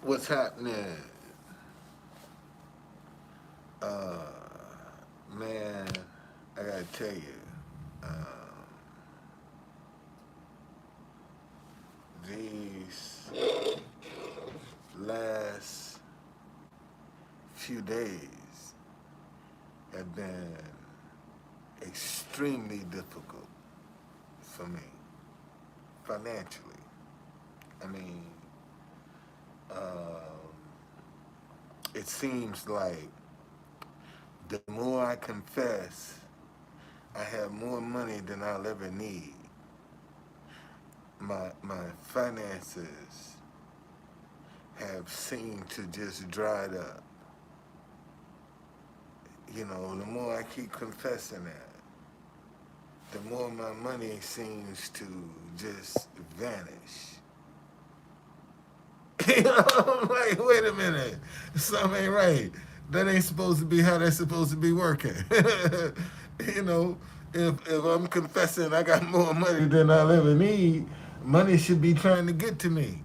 what's happening? Uh, Man, I gotta tell you, these last few days have been extremely difficult for me financially. I mean, um, it seems like the more I confess, I have more money than I'll ever need. My finances have seemed to just dried up. You know, the more I keep confessing that, the more my money seems to just vanish. You know, I'm like, wait a minute, something ain't right. That ain't supposed to be how that's supposed to be working. You know, if I'm confessing I got more money than I'll ever need, money should be trying to get to me.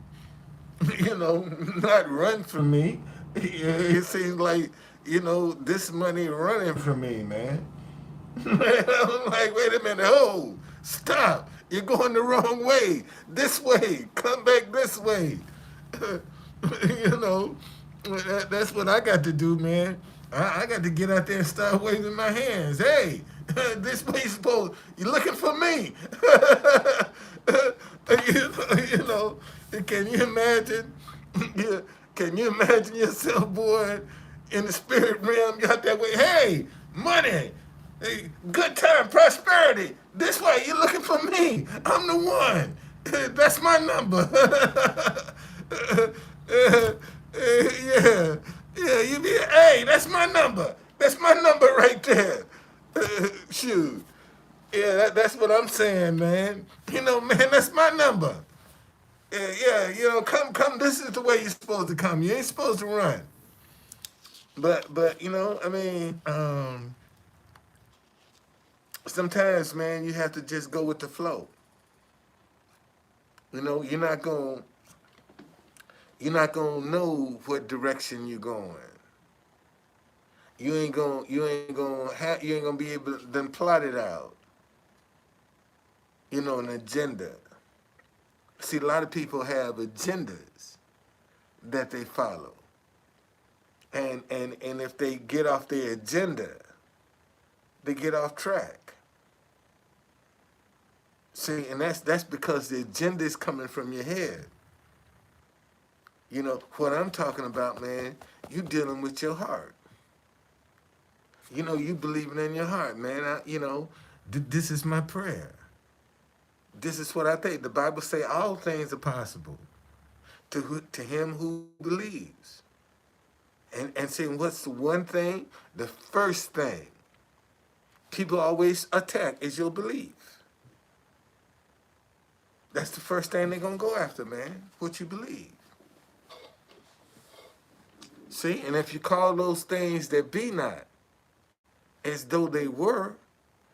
You know, not run from me. It seems like, this money running from me, man. I'm like, wait a minute, oh, stop. You're going the wrong way. This way. Come back this way. you know, that's what I got to do, man. I got to get out there and start waving my hands. Hey, this way you supposed, you're looking for me. you know, can you imagine? Can you imagine yourself, boy, in the spirit realm? You out that way. Hey, money. Hey, good time, prosperity. This way, you're looking for me. I'm the one. That's my number. Yeah, yeah. You be, hey, that's my number. That's my number right there. Shoot. Yeah, that's what I'm saying, man. Man, that's my number. Yeah, yeah. Come. This is the way you're supposed to come. You ain't supposed to run. But I mean, sometimes, man, you have to just go with the flow. You're not gonna know what direction you're going. You ain't gonna be able to then plot it out. An agenda. See, a lot of people have agendas that they follow, and if they get off their agenda, they get off track. See, and that's because the agenda is coming from your head. What I'm talking about, man. You dealing with your heart. You believing in your heart, man. This is my prayer. This is what I think. The Bible say all things are possible to him who believes. And see, what's the one thing? The first thing people always attack is your belief. That's the first thing they're gonna go after, man. What you believe. See, and if you call those things that be not as though they were,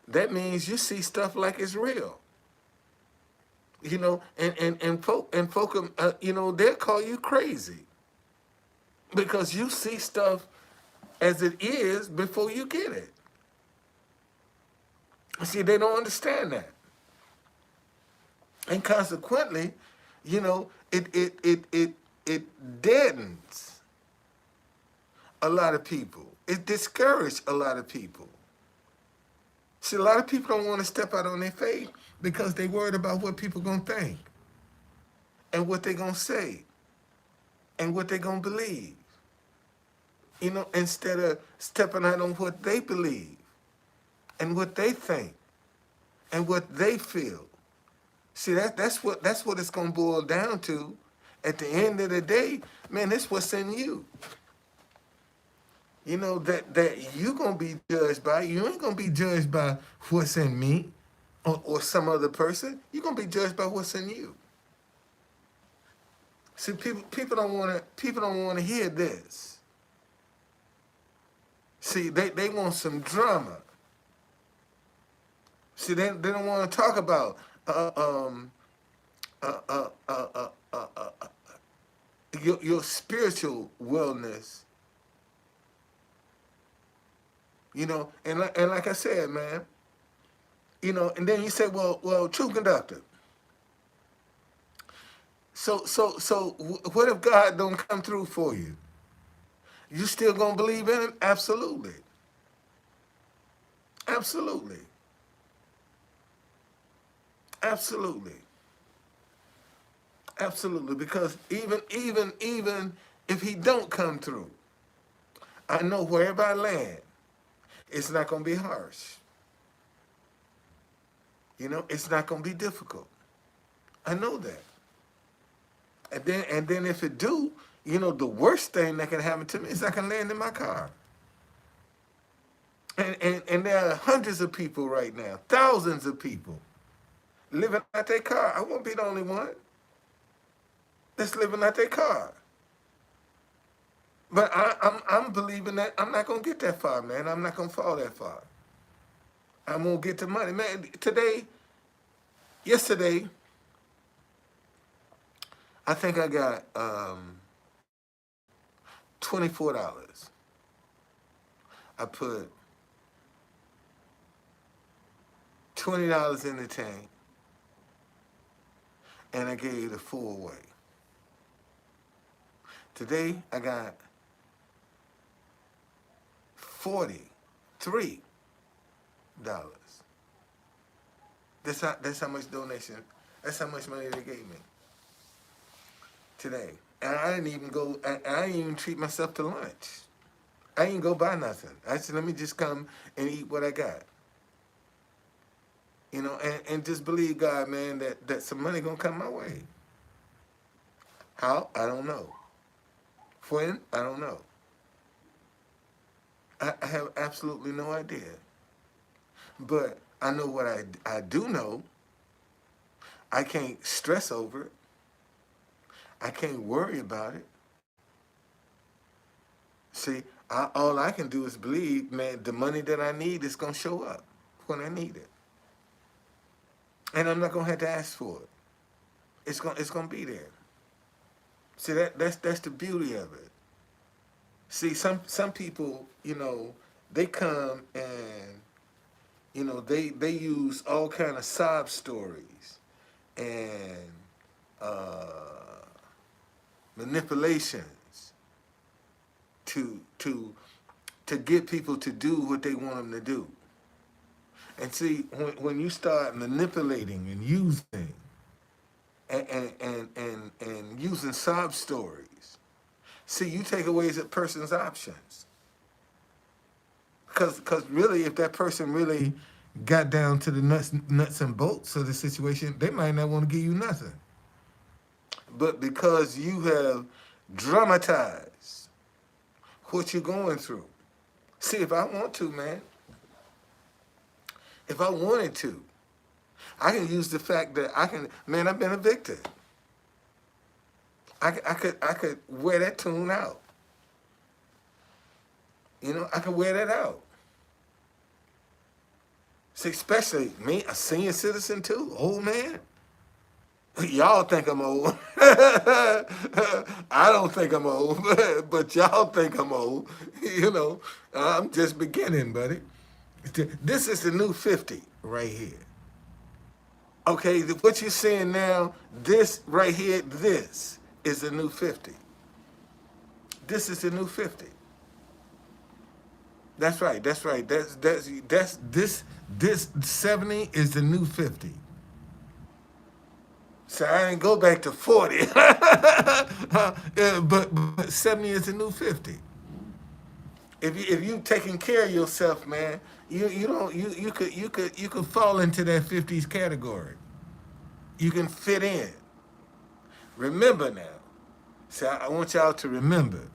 that means you see stuff like it's real. And folk, they'll call you crazy because you see stuff as it is before you get it. See, they don't understand that, and consequently, it deadens a lot of people. It discourages a lot of people. See, a lot of people don't want to step out on their faith because they worried about what people gonna think and what they gonna say and what they gonna believe. Instead of stepping out on what they believe and what they think and what they feel. See, that's what it's gonna boil down to. At the end of the day, man, it's what's in you. That you gonna be judged by. You ain't gonna be judged by what's in me or some other person. You're gonna be judged by what's in you. See, people don't wanna hear this. See, they want some drama. See, they don't want to talk about uh, um, uh, uh, uh, uh, uh, uh, your spiritual wellness, and like I said, man, and then you say, well, true conductor. So, what if God don't come through for you? You still gonna believe in him? Absolutely, absolutely, absolutely, absolutely. Because even if he don't come through, I know wherever I land, it's not gonna be harsh. It's not gonna be difficult. I know that. And then if it do, the worst thing that can happen to me is I can land in my car. And there are hundreds of people right now, thousands of people living out their car. I won't be the only one that's living out their car. But I'm believing that I'm not gonna get that far, man. I'm not gonna fall that far. I'm gonna get the money, man. Yesterday, I think I got $24. I put $20 in the tank, and I gave the full away. Today I got $43. That's how much donation. That's how much money they gave me today. And I didn't even go. I didn't even treat myself to lunch. I didn't go buy nothing. I said, let me just come and eat what I got. And just believe God, man, that some money gonna come my way. How? I don't know. When? I don't know. I have absolutely no idea. But I know what I do know. I can't stress over it. I can't worry about it. See, all I can do is believe, man, the money that I need is going to show up when I need it. And I'm not going to have to ask for it. It's going to be there. See, that's the beauty of it. See, some people, they come and, they use all kind of sob stories and manipulations to get people to do what they want them to do. And see, when you start manipulating and using and using sob stories, see, you take away that person's options. Because really, if that person really got down to the nuts and bolts of the situation, they might not want to give you nothing. But because you have dramatized what you're going through. See, if I want to, man, if I wanted to, I can use the fact that I've been evicted. I could wear that tune out. I could wear that out. See, especially me, a senior citizen too, old man. Y'all think I'm old. I don't think I'm old, but y'all think I'm old. I'm just beginning, buddy. This is the new 50 right here. Okay, what you're seeing now, this right here, this is the new 50. This is the new 50. That's right. This 70 is the new 50. So I didn't go back to 40. but 70 is the new 50. If you taking care of yourself, man, you could fall into that 50s category. You can fit in. Remember now. So I want y'all to remember.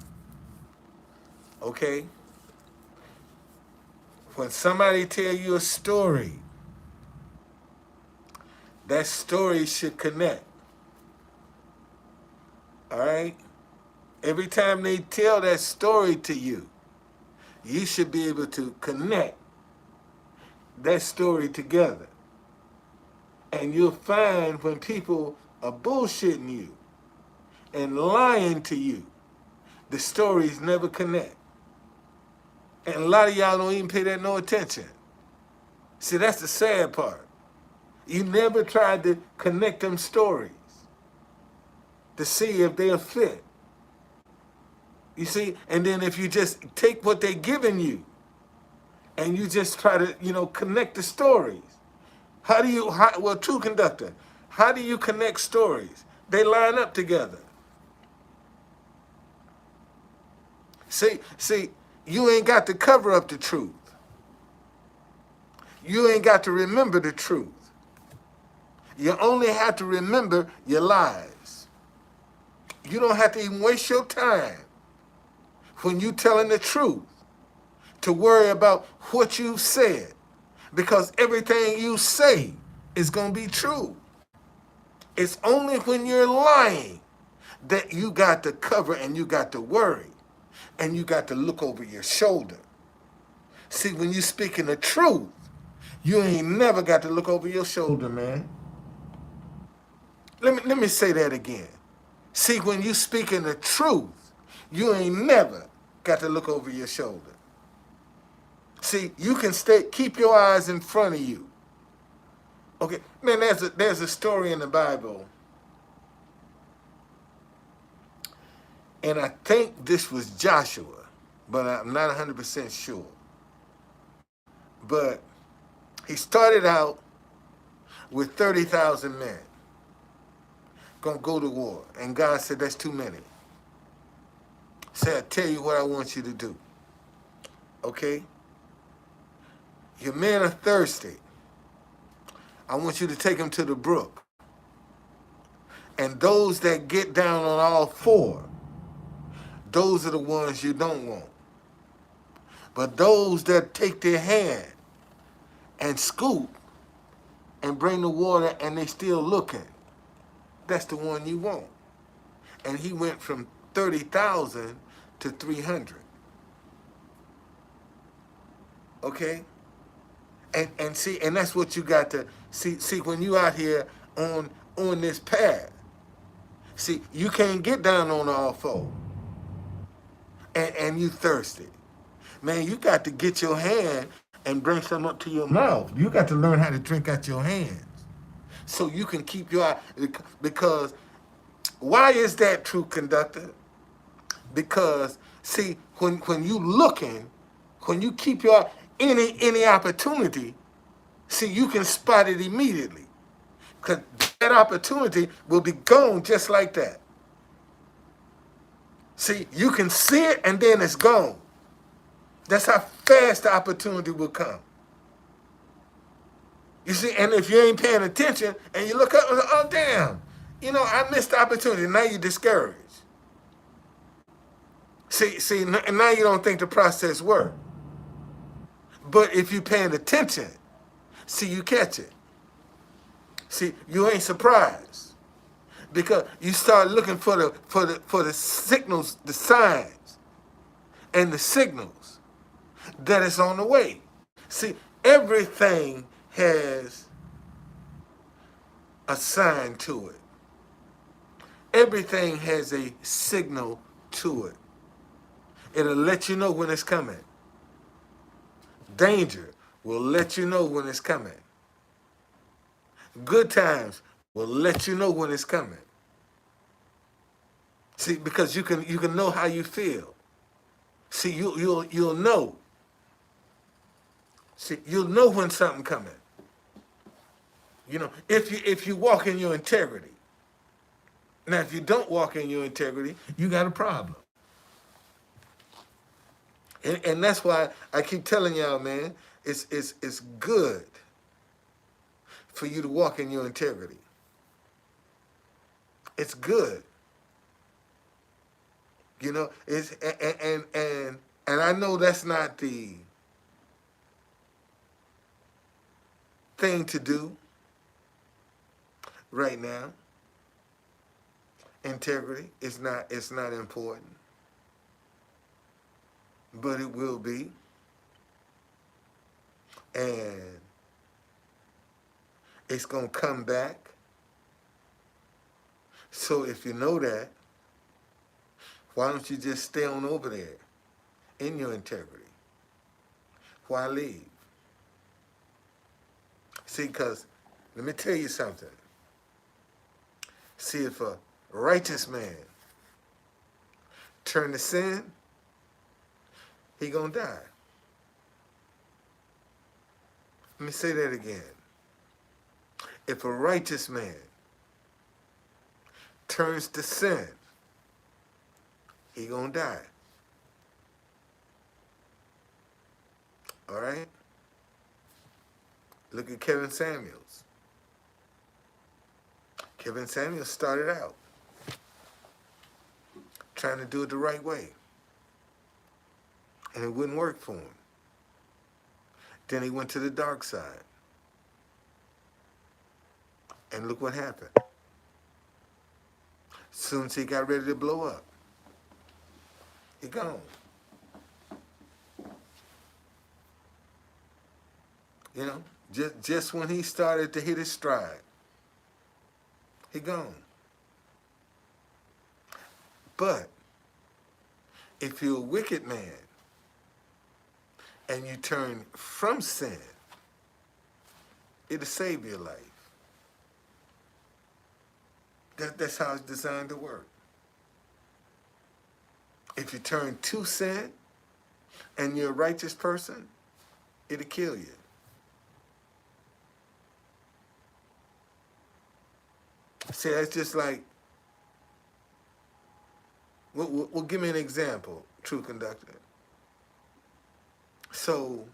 Okay? When somebody tell you a story, that story should connect. All right? Every time they tell that story to you, you should be able to connect that story together. And you'll find when people are bullshitting you and lying to you, the stories never connect. And a lot of y'all don't even pay that no attention. See, that's the sad part. You never tried to connect them stories to see if they'll fit. You see, and then if you just take what they're giving you and you just try to, connect the stories. Well, true conductor, how do you connect stories? They line up together. See, you ain't got to cover up the truth. You ain't got to remember the truth. You only have to remember your lies. You don't have to even waste your time when you telling the truth to worry about what you said, because everything you say is going to be true. It's only when you're lying that you got to cover and you got to worry and you got to look over your shoulder. See, when you speaking the truth, you ain't never got to look over your shoulder, man. Let me say that again. See, when you speaking the truth, you ain't never got to look over your shoulder. See, you can keep your eyes in front of you. Okay, man, there's a story in the Bible, and I think this was Joshua, but I'm not 100% sure. But he started out with 30,000 men gonna go to war, and God said, that's too many. Said, I tell you what I want you to do. Okay? Your men are thirsty. I want you to take them to the brook. And those that get down on all four, those are the ones you don't want. But those that take their hand and scoop and bring the water and they still looking, that's the one you want. And he went from 30,000 to 300. Okay? And see, and that's what you got to see when you out here on this path. See, you can't get down on all four. And you thirsty. Man, you got to get your hand and bring something up to your mouth. You got to learn how to drink out your hands so you can keep your eye. Because why is that, true conductor? Because, see, when you looking, when you keep your any opportunity, see, you can spot it immediately. Because that opportunity will be gone just like that. See, you can see it and then it's gone. That's how fast the opportunity will come. You see, and if you ain't paying attention and you look up, oh, damn, I missed the opportunity. Now you're discouraged. See, now you don't think the process worked. But if you're paying attention, see, you catch it. See, you ain't surprised because you start looking for the signals, the signs, and the signals that it's on the way. See, everything has a sign to it. Everything has a signal to it. It'll let you know when it's coming. Danger will let you know when it's coming. Good times will let you know when it's coming. See, because you can know how you feel. See, you'll know. See, you'll know when something coming. If you walk in your integrity. Now, if you don't walk in your integrity, you got a problem. And that's why I keep telling y'all, man, it's good for you to walk in your integrity. It's good. It's and I know that's not the thing to do right now. Integrity is not important. But it will be. And it's going to come back. So if you know that, Why don't you just stay on over there in your integrity? Why leave? See, because let me tell you something. See, if a righteous man turn to sin, he gonna die. Let me say that again. If a righteous man turns to sin, he gonna die. All right? Look at Kevin Samuels. Kevin Samuels started out trying to do it the right way, and it wouldn't work for him. Then he went to the dark side, and look what happened. As soon as he got ready to blow up, he gone. You know, just when he started to hit his stride, he gone. But if you're a wicked man and you turn from sin, it'll save your life. That's how it's designed to work. If you turn to sin and you're a righteous person, it'll kill you. See, that's just like, well, give me an example, True Conductor. So,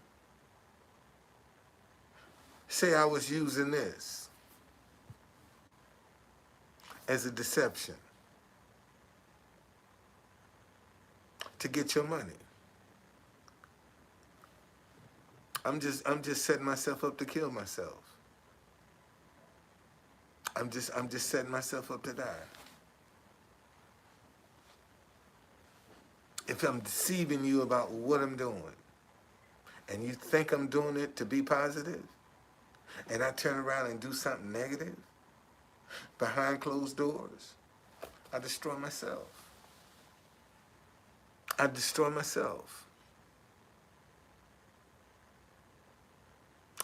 say I was using this as a deception to get your money. I'm just setting myself up to kill myself. I'm just setting myself up to die. If I'm deceiving you about what I'm doing, and you think I'm doing it to be positive, and I turn around and do something negative behind closed doors, I destroy myself. I destroy myself.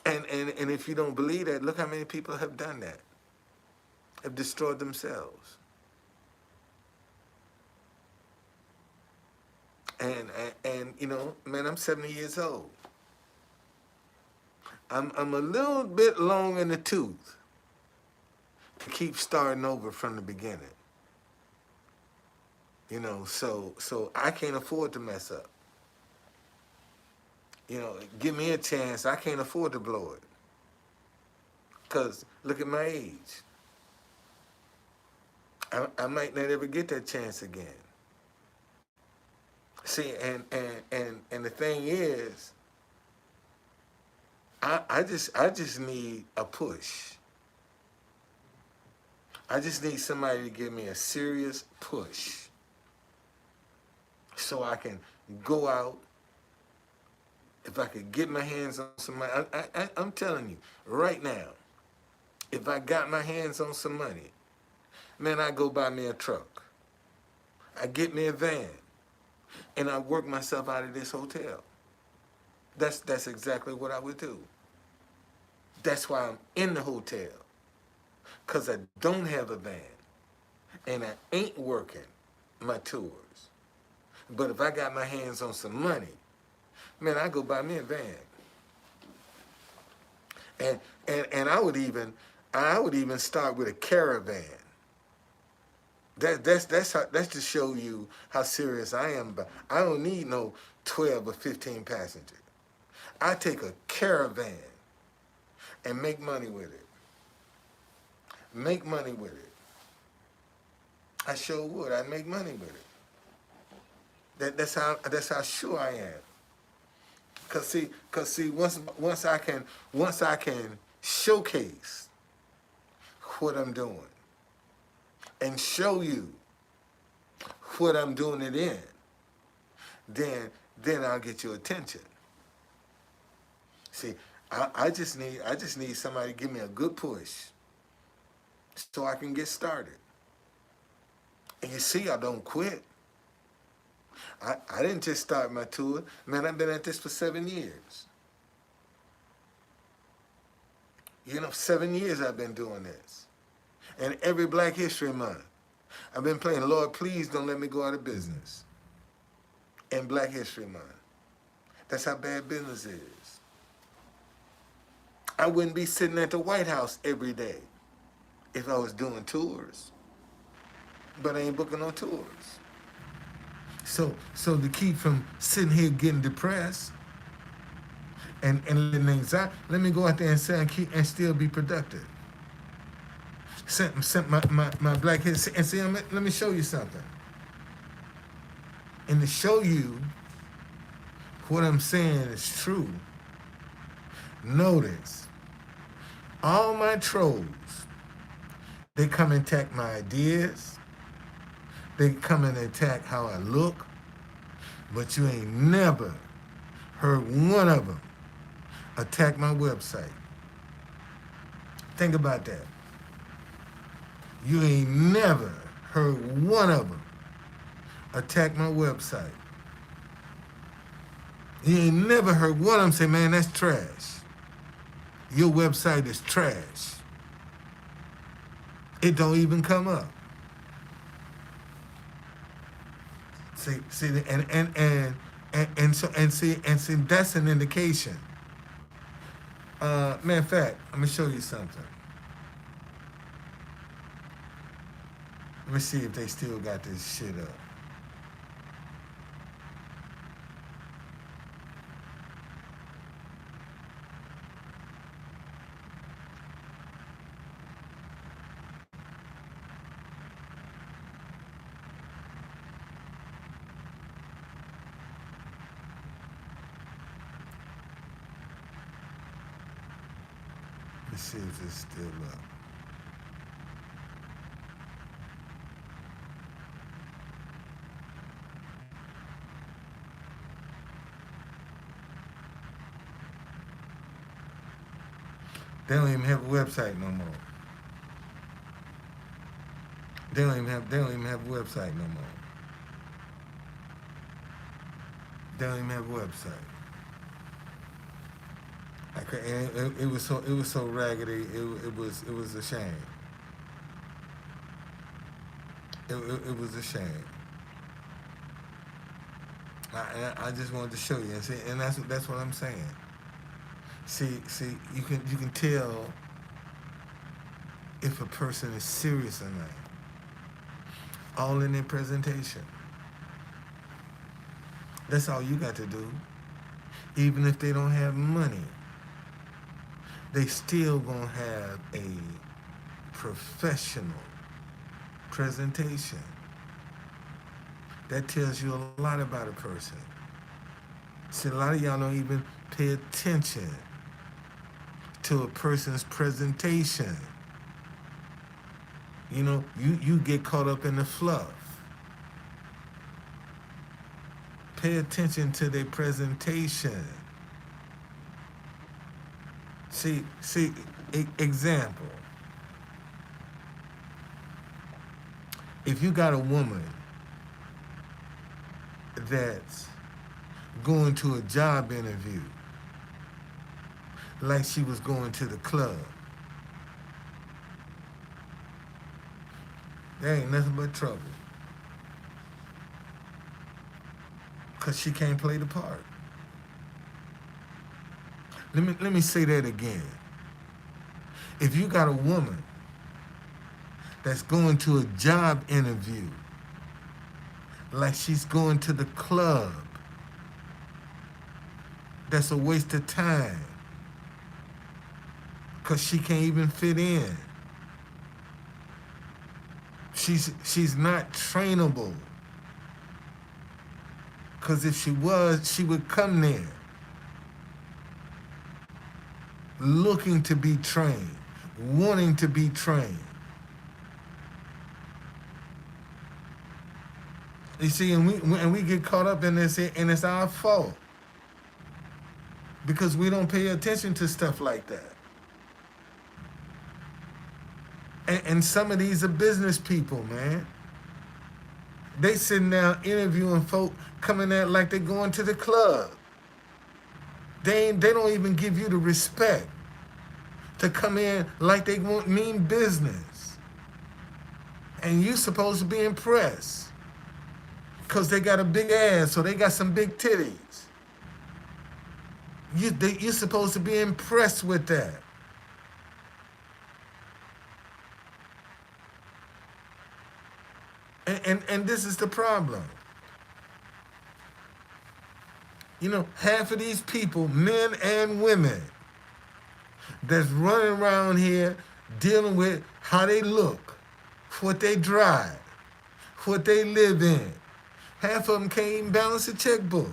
And if you don't believe that, look how many people have done that, have destroyed themselves. And you know, man, I'm 70 years old. I'm a little bit long in the tooth to keep starting over from the beginning. You know, so I can't afford to mess up. You know, give me a chance. I can't afford to blow it. Because look at my age. I might not ever get that chance again. See, and the thing is, I just need a push. I just need somebody to give me a serious push so I can go out. If I could get my hands on some money, I'm telling you, right now, if I got my hands on some money, man, I go buy me a truck. I get me a van, and I work myself out of this hotel. That's exactly what I would do. That's why I'm in the hotel, because I don't have a van, and I ain't working my tours. But if I got my hands on some money, man, I go buy me a van. And I would even start with a caravan. That's to show you how serious I am. But I don't need no 12 or 15 passenger. I take a caravan and make money with it. Make money with it. I sure would. I'd make money with it. That's how sure I am. Cause see, once I can showcase what I'm doing and show you what I'm doing it in, then I'll get your attention. See, I just need somebody to give me a good push so I can get started. And you see, I don't quit. I didn't just start my tour. Man, I've been at this for 7 years. 7 years I've been doing this. And every Black History Month, I've been playing, Lord, please don't let me go out of business. In Black History Month. That's how bad business is. I wouldn't be sitting at the White House every day if I was doing tours. But I ain't booking no tours. So to keep from sitting here getting depressed and letting anxiety, let me go out there and say and still be productive. Sent my Black History, and see, let me show you something. And to show you what I'm saying is true, notice, all my trolls, they come and attack my ideas, they come and attack how I look, but you ain't never heard one of them attack my website. Think about that. You ain't never heard one of them attack my website. You ain't never heard one of them say, man, that's trash. Your website is trash. It don't even come up. See, see, that's an indication. Matter of fact, I'm gonna show you something. Let me see if they still got this shit up. Let's see if it's still up. They don't even have a website no more. They don't even have a website no more. They don't even have a website. It was so raggedy. It was a shame. It was a shame. I just wanted to show you, and see, and that's what I'm saying. See, you can tell if a person is serious or not, all in their presentation. That's all you got to do. Even if they don't have money, they still gonna have a professional presentation. That tells you a lot about a person. See, a lot of y'all don't even pay attention to a person's presentation. You get caught up in the fluff. Pay attention to their presentation. See, example. If you got a woman that's going to a job interview like she was going to the club, there ain't nothing but trouble. Because she can't play the part. Let me say that again. If you got a woman that's going to a job interview like she's going to the club, that's a waste of time. Because she can't even fit in. She's not trainable. Because if she was, she would come there looking to be trained, wanting to be trained. You see, and we get caught up in this, and it's our fault. Because we don't pay attention to stuff like that. And some of these are business people, man. They sitting down interviewing folk coming out like they going to the club. They don't even give you the respect to come in like they want mean business. And you supposed to be impressed. Cause they got a big ass or they got some big titties. You're supposed to be impressed with that. And this is the problem. You know, half of these people, men and women, that's running around here dealing with how they look, what they drive, what they live in. Half of them can't even balance a checkbook.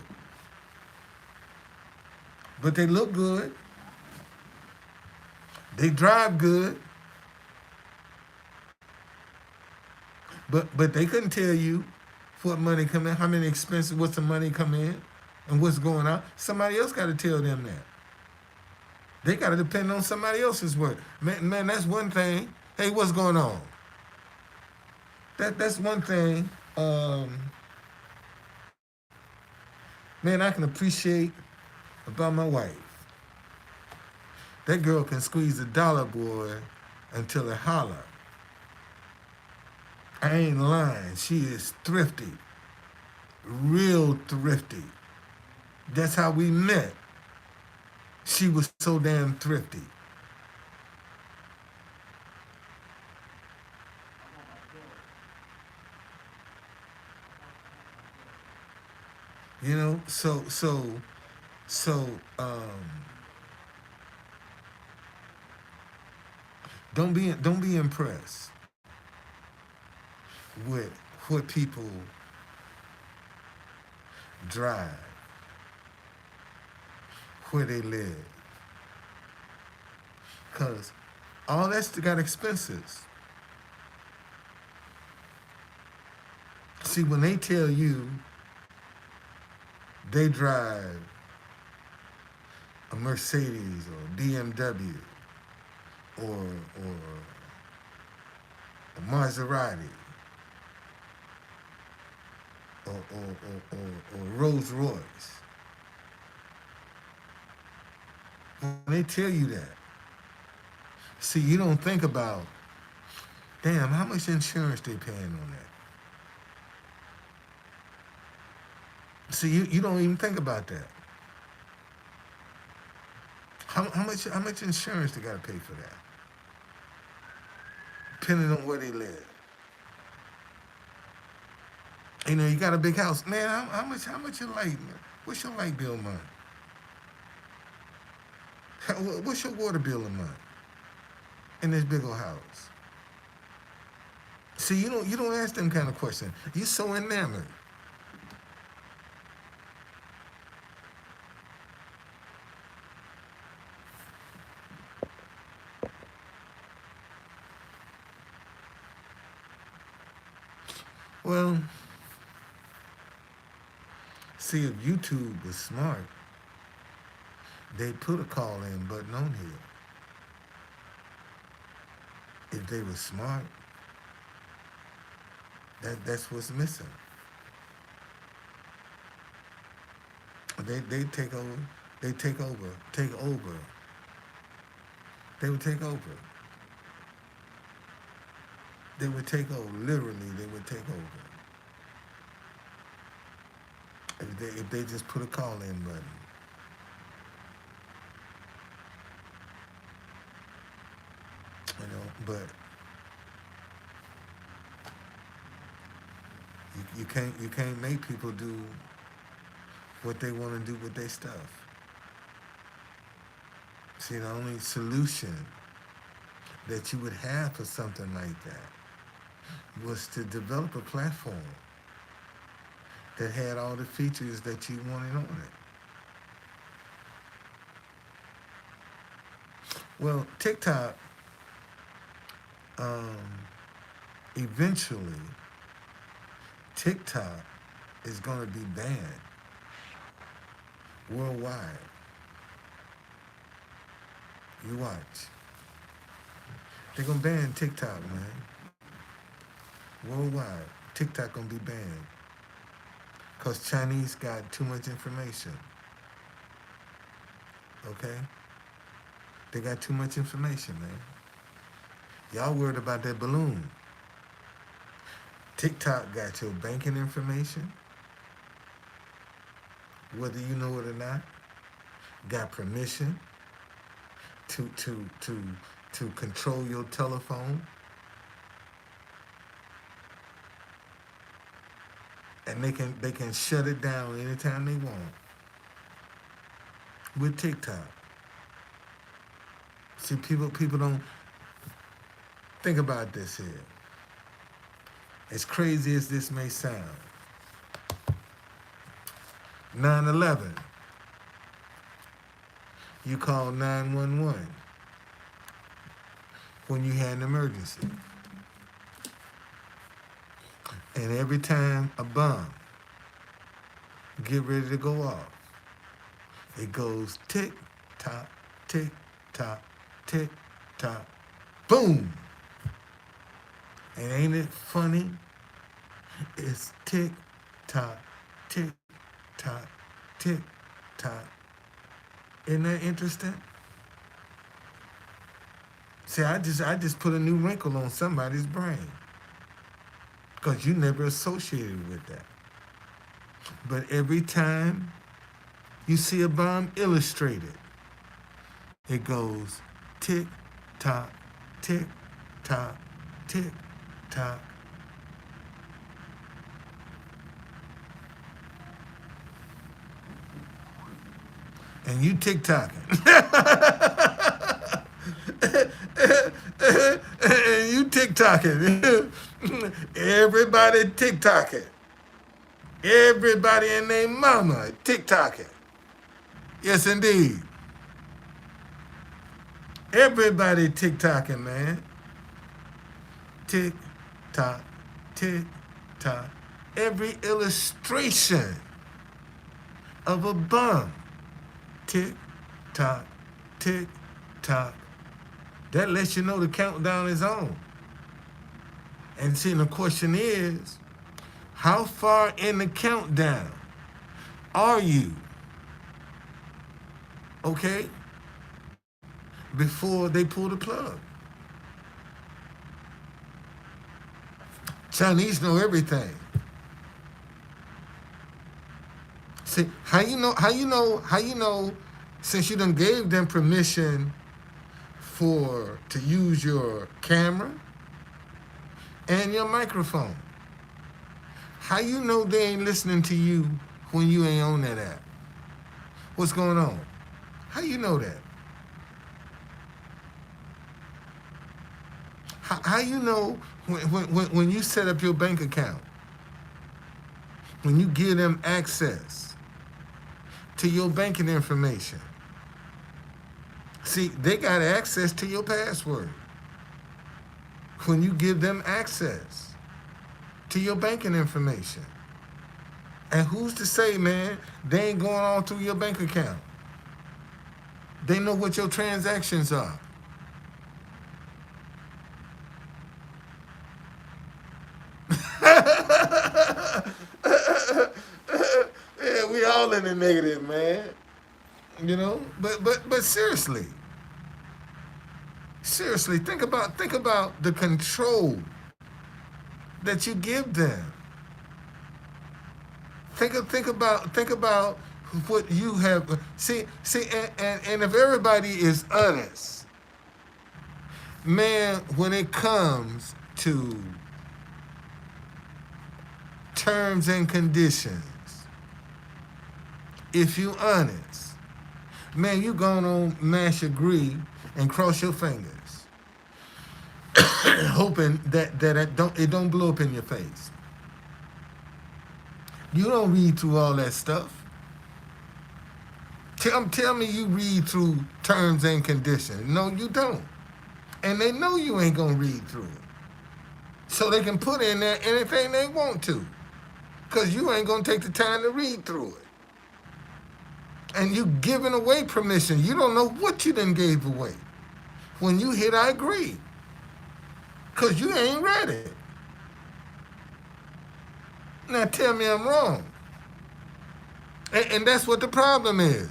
But they look good. They drive good. But they couldn't tell you what money come in, how many expenses, what's the money come in, and what's going on. Somebody else got to tell them that. They got to depend on somebody else's word. Man, that's one thing. Hey, what's going on? That's one thing. Man, I can appreciate about my wife. That girl can squeeze a dollar, boy, until it holler. I ain't lying. She is thrifty. Real thrifty. That's how we met. She was so damn thrifty. You know, so don't be impressed with what people drive, where they live, cause all that's got expenses. See, when they tell you they drive a Mercedes or BMW or a Maserati or Rolls Royce, when they tell you that, see, you don't think about, damn, how much insurance they paying on that. See, you don't even think about that. How much insurance they gotta pay for that, depending on where they live. You know, you got a big house, man. How much your light? What's your light bill a month? What's your water bill a month in this big old house? See, you don't ask them kind of questions. You so enamored. Well, see, if YouTube was smart, they'd put a call in button on here. If they were smart, that's what's missing. They take over. They take over. Take over. They would take over. They would take over. Literally, they would take over. If they just put a call in button. You know, but you can't make people do what they want to do with their stuff. See, the only solution that you would have for something like that was to develop a platform that had all the features that you wanted on it. Well, TikTok, um, eventually, TikTok is going to be banned worldwide. You watch. They're going to ban TikTok, man, worldwide. TikTok gonna be banned because Chinese got too much information. Okay, they got too much information, man. Y'all worried about that balloon. TikTok got your banking information, whether you know it or not. Got permission to control your telephone, and they can shut it down anytime they want with TikTok. See, people don't think about this here. As crazy as this may sound, 9/11, you call 911 when you had an emergency. And every time a bomb get ready to go off, it goes tick, tock, tick, tock, tick, tock, boom. And ain't it funny? It's tick, tock, tick, tock, tick, tock. Isn't that interesting? See, I just put a new wrinkle on somebody's brain because you never associated with that. But every time you see a bomb illustrated, it goes tick, tock, tick, tock, tick, tock. And you tick-tocking. And you tick-tocking. Everybody tick-tocking. Everybody and their mama tick-tocking. Yes, indeed. Everybody tick-tocking, man. Tick-tock, tick-tock. Every illustration of a bomb. Tick-tock, tick-tock. That lets you know the countdown is on. And see, the question is, how far in the countdown are you? Okay? Before they pull the plug. Chinese know everything. See, how you know, since you done gave them permission to use your camera and your microphone, how you know they ain't listening to you when you ain't on that app? What's going on? How you know that? How you know when you set up your bank account, when you give them access to your banking information? See, they got access to your password. When you give them access to your banking information. And who's to say, man, they ain't going on through your bank account? They know what your transactions are. Yeah, we all in the negative, man. You know, but seriously, think about the control that you give them. Think about what you have. See, and if everybody is honest, man, when it comes to terms and conditions, if you honest, man, you gonna mash agree and cross your fingers, hoping that it don't blow up in your face. You don't read through all that stuff. Tell me you read through terms and conditions. No, you don't. And they know you ain't gonna read through it. So they can put in there anything they want to. Because you ain't gonna take the time to read through it. And you giving away permission. You don't know what you done gave away. When you hit I agree. Because you ain't ready. Now tell me I'm wrong. And that's what the problem is.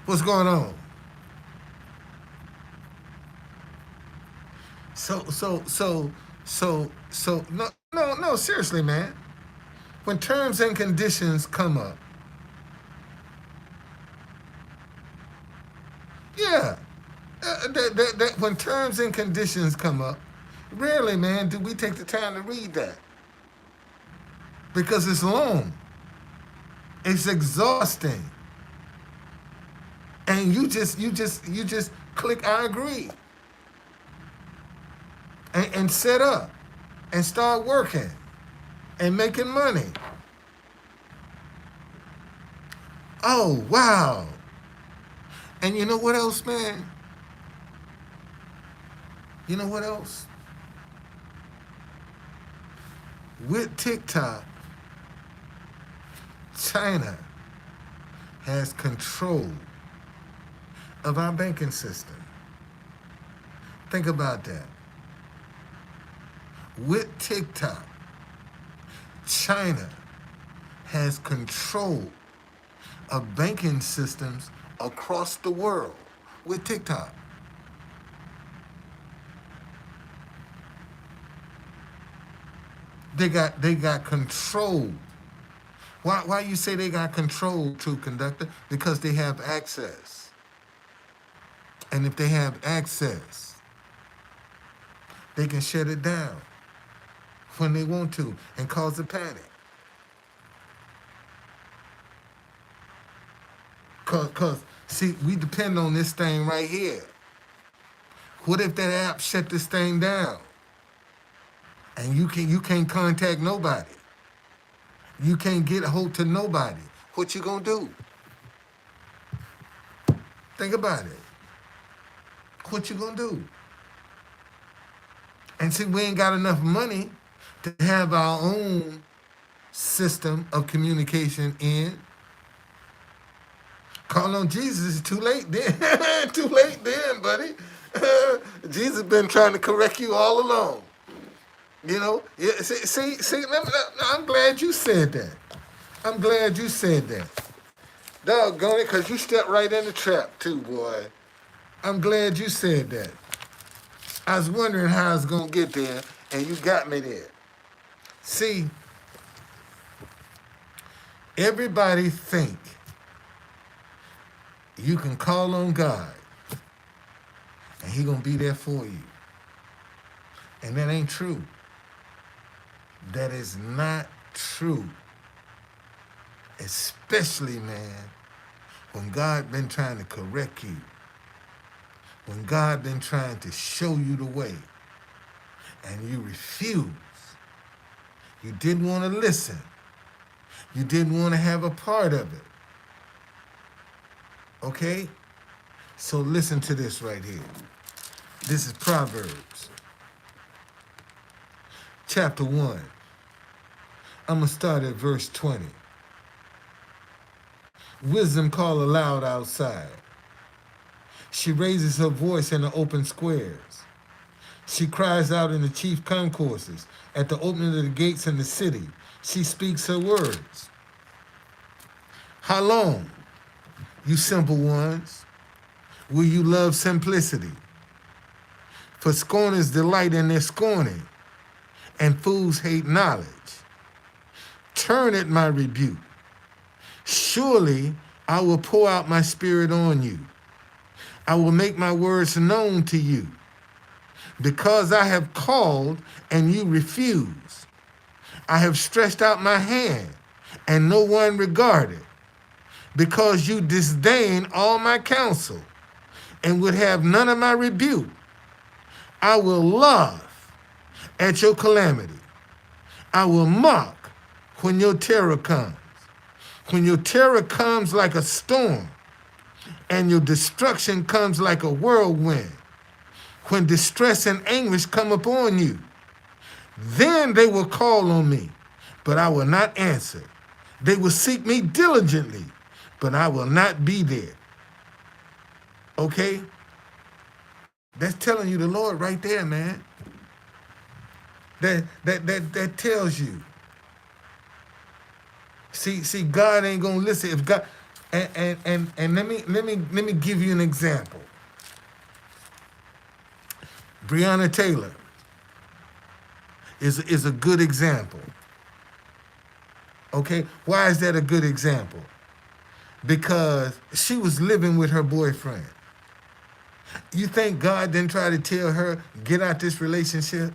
What's going on? No, seriously, man. When terms and conditions come up, yeah, when terms and conditions come up, rarely, man, do we take the time to read that because it's long, it's exhausting, and you just click I agree and set up and start working and making money. Oh wow! And you know what else, man? You know what else? With TikTok, China has control of our banking system. Think about that. With TikTok, China has control of banking systems across the world with TikTok. They got control. Why you say they got control, True Conductor? Because they have access. And if they have access, they can shut it down when they want to and cause a panic. Cause see, we depend on this thing right here. What if that app shut this thing down? And you can't contact nobody. You can't get a hold to nobody. What you gonna do? Think about it. What you gonna do? And see, we ain't got enough money to have our own system of communication in. Call on Jesus is too late then. Too late then, buddy. Jesus been trying to correct you all along. You know, yeah, see, I'm glad you said that. I'm glad you said that. Doggone it, because you stepped right in the trap too, boy. I'm glad you said that. I was wondering how I was going to get there, and you got me there. See, everybody think you can call on God, and he going to be there for you. And that ain't true. That is not true. Especially, man, when God been trying to correct you. When God been trying to show you the way. And you refuse. You didn't want to listen. You didn't want to have a part of it. Okay? So listen to this right here. This is Proverbs. Chapter 1. I'm going to start at verse 20. Wisdom call aloud outside. She raises her voice in the open squares. She cries out in the chief concourses. At the opening of the gates in the city, she speaks her words. How long, you simple ones, will you love simplicity? For scorners delight in their scorning, and fools hate knowledge. Turn at my rebuke. Surely I will pour out my spirit on you. I will make my words known to you. Because I have called and you refuse. I have stretched out my hand and no one regarded. Because you disdain all my counsel and would have none of my rebuke. I will laugh at your calamity. I will mock when your terror comes. When your terror comes like a storm and your destruction comes like a whirlwind. When distress and anguish come upon you, then they will call on me, but I will not answer. They will seek me diligently, but I will not be there. Okay? That's telling you the Lord right there, man. that tells you. See, God ain't gonna listen if God. And let me give you an example. Breonna Taylor is a good example. Okay, why is that a good example? Because she was living with her boyfriend. You think God didn't try to tell her, get out this relationship?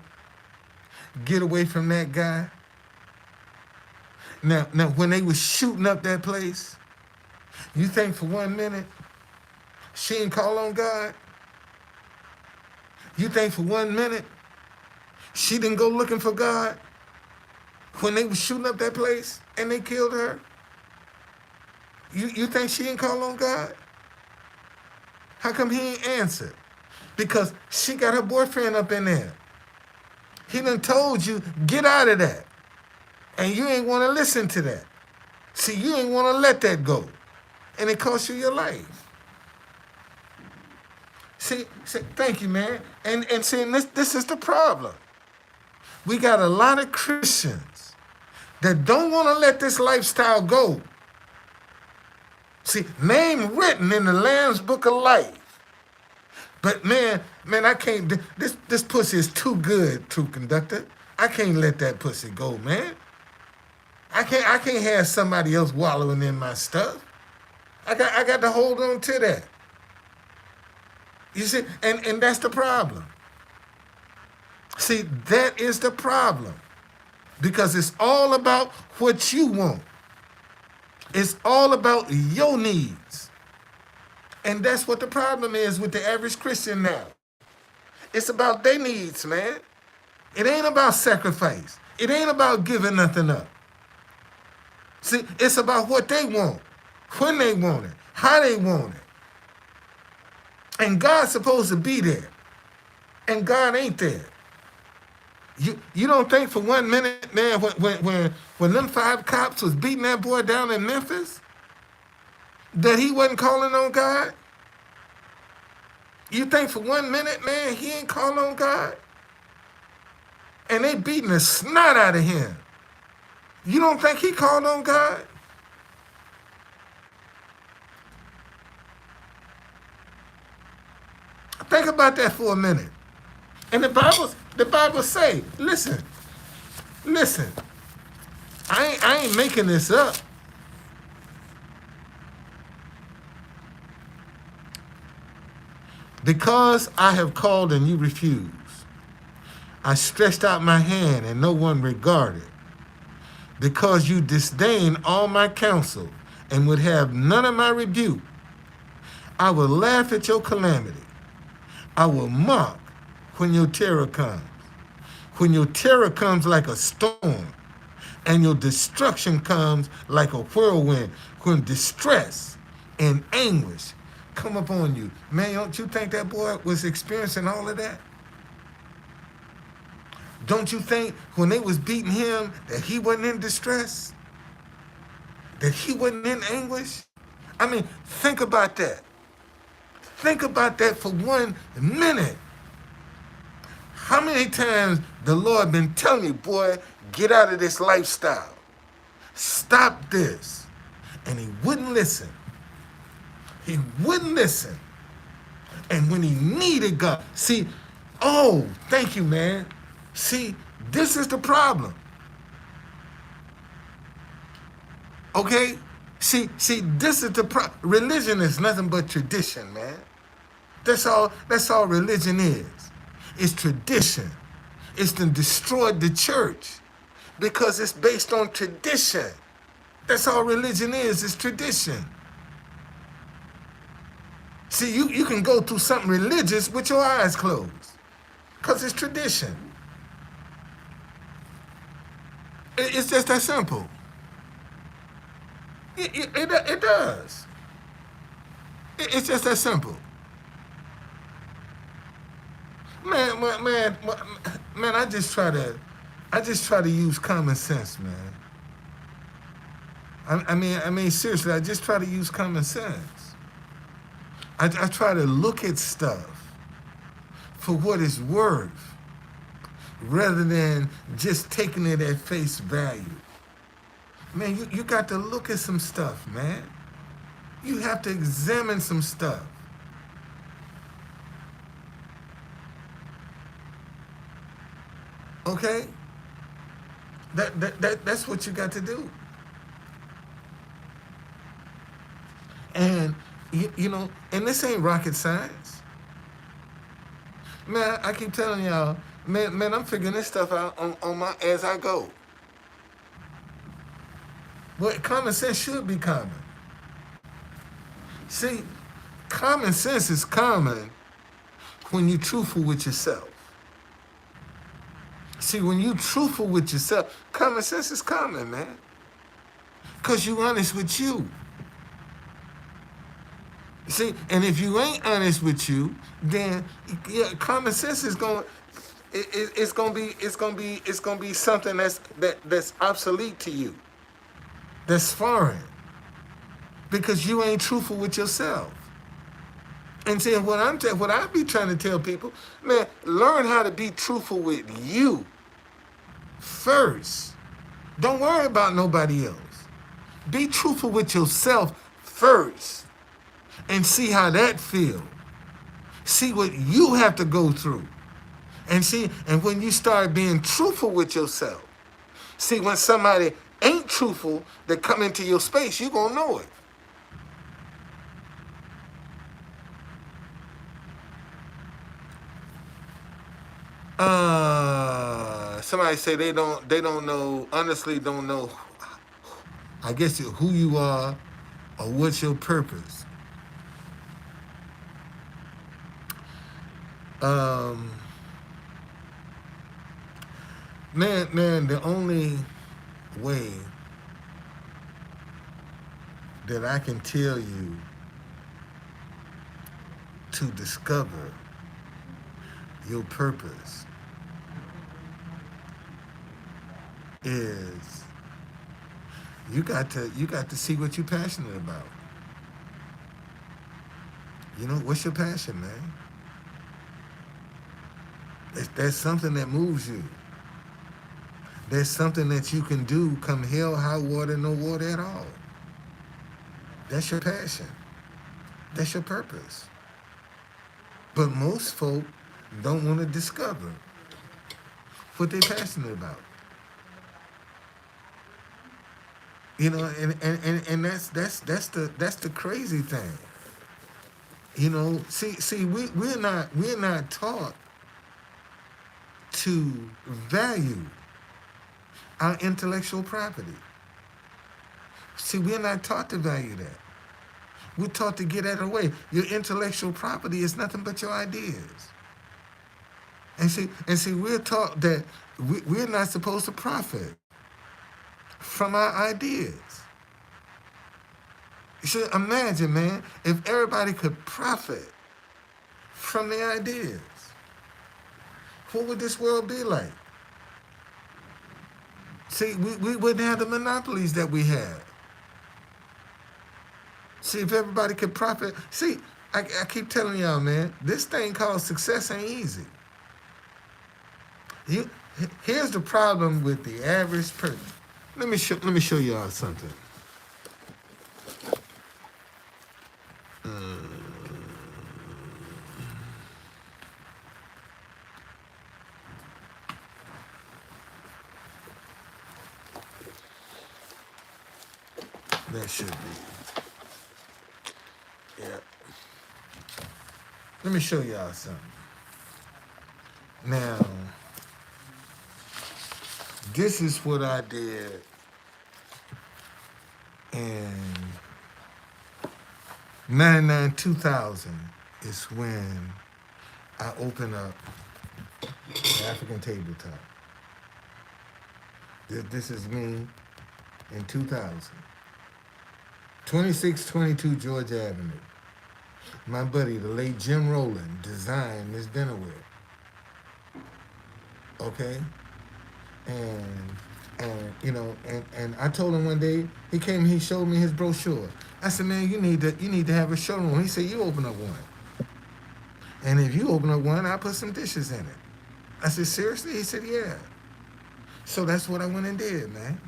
Get away from that guy? Now, when they was shooting up that place, you think for 1 minute she didn't call on God? You think for 1 minute she didn't go looking for God when they was shooting up that place and they killed her? You think she didn't call on God? How come he ain't answered? Because she got her boyfriend up in there. He done told you, get out of that. And you ain't want to listen to that. See, you ain't want to let that go. And it cost you your life. See, thank you, man. And see, this is the problem. We got a lot of Christians that don't want to let this lifestyle go. See, name written in the Lamb's Book of Life. But man, I can't, this pussy is too good, True Conductor. I can't let that pussy go, man. I can't have somebody else wallowing in my stuff. I got to hold on to that. You see, and that's the problem. See, that is the problem. Because it's all about what you want. It's all about your needs. And that's what the problem is with the average Christian now. It's about their needs, man. It ain't about sacrifice. It ain't about giving nothing up. See, it's about what they want, when they want it, how they want it. And God's supposed to be there. And God ain't there. You don't think for 1 minute, man, when them 5 cops was beating that boy down in Memphis, that he wasn't calling on God? You think for 1 minute, man, he ain't calling on God? And they beating the snot out of him. You don't think he called on God? Think about that for a minute. And the Bible say, listen, I ain't making this up. Because I have called and you refused, I stretched out my hand and no one regarded. Because you disdain all my counsel and would have none of my rebuke, I will laugh at your calamity. I will mock when your terror comes. When your terror comes like a storm and your destruction comes like a whirlwind, when distress and anguish come upon you. Man, don't you think that boy was experiencing all of that? Don't you think when they was beating him that he wasn't in distress? That he wasn't in anguish? I mean, think about that. Think about that for 1 minute. How many times the Lord been telling you, boy, get out of this lifestyle. Stop this. And he wouldn't listen. He wouldn't listen. And when he needed God, see, oh, thank you, man. See, this is the problem. Okay? See, this is the problem. Religion is nothing but tradition, man. That's all religion is. It's tradition. It's to destroy the church because it's based on tradition. That's all religion is. It's tradition. See, you can go through something religious with your eyes closed because it's tradition. It's just that simple. It does. It's just that simple. Man, I just try to use common sense, man. I mean, seriously, I just try to use common sense. I try to look at stuff for what it's worth, rather than just taking it at face value. Man, you got to look at some stuff, man. You have to examine some stuff. Okay? That's what you got to do. And and this ain't rocket science. Man, I keep telling y'all, man, I'm figuring this stuff out on my as I go. Well, common sense should be common. See, common sense is common when you're truthful with yourself. See, when you're truthful with yourself, common sense is common, man. Because you're honest with you. See, and if you ain't honest with you, then common sense is going. It's gonna be something that's obsolete to you. That's foreign because you ain't truthful with yourself. And see, what I be trying to tell people, man, learn how to be truthful with you first. Don't worry about nobody else. Be truthful with yourself first and see how that feels. See what you have to go through. And when you start being truthful with yourself, see when somebody ain't truthful that come into your space, you gonna know it. Somebody say they don't know, honestly don't know, I guess who you are or what's your purpose. Um, man, the only way that I can tell you to discover your purpose is you got to see what you're passionate about. What's your passion, man? There's something that moves you. There's something that you can do come hell, high water, no water at all. That's your passion. That's your purpose. But most folk don't want to discover what they're passionate about. And that's the crazy thing. See, we're not taught to value our intellectual property. See, we're not taught to value that. We're taught to get out of the way. Your intellectual property is nothing but your ideas. And see, we're taught that we're not supposed to profit from our ideas. You should imagine, man, if everybody could profit from their ideas, what would this world be like? See, we wouldn't have the monopolies that we have. See, if everybody could profit. See, I keep telling y'all, man, this thing called success ain't easy. Here's the problem with the average person. Let me show y'all something. That should be. Yeah. Let me show y'all something. Now, this is what I did in 99 2000 is when I opened up the African Tabletop. This is me in 2000. 2622 Georgia Avenue. My buddy, the late Jim Rowland, designed this dinnerware. Okay? And I told him one day, he came, he showed me his brochure. I said, man, you need to have a showroom. He said, you open up one. And if you open up one, I'll put some dishes in it. I said, seriously? He said, yeah. So that's what I went and did, man.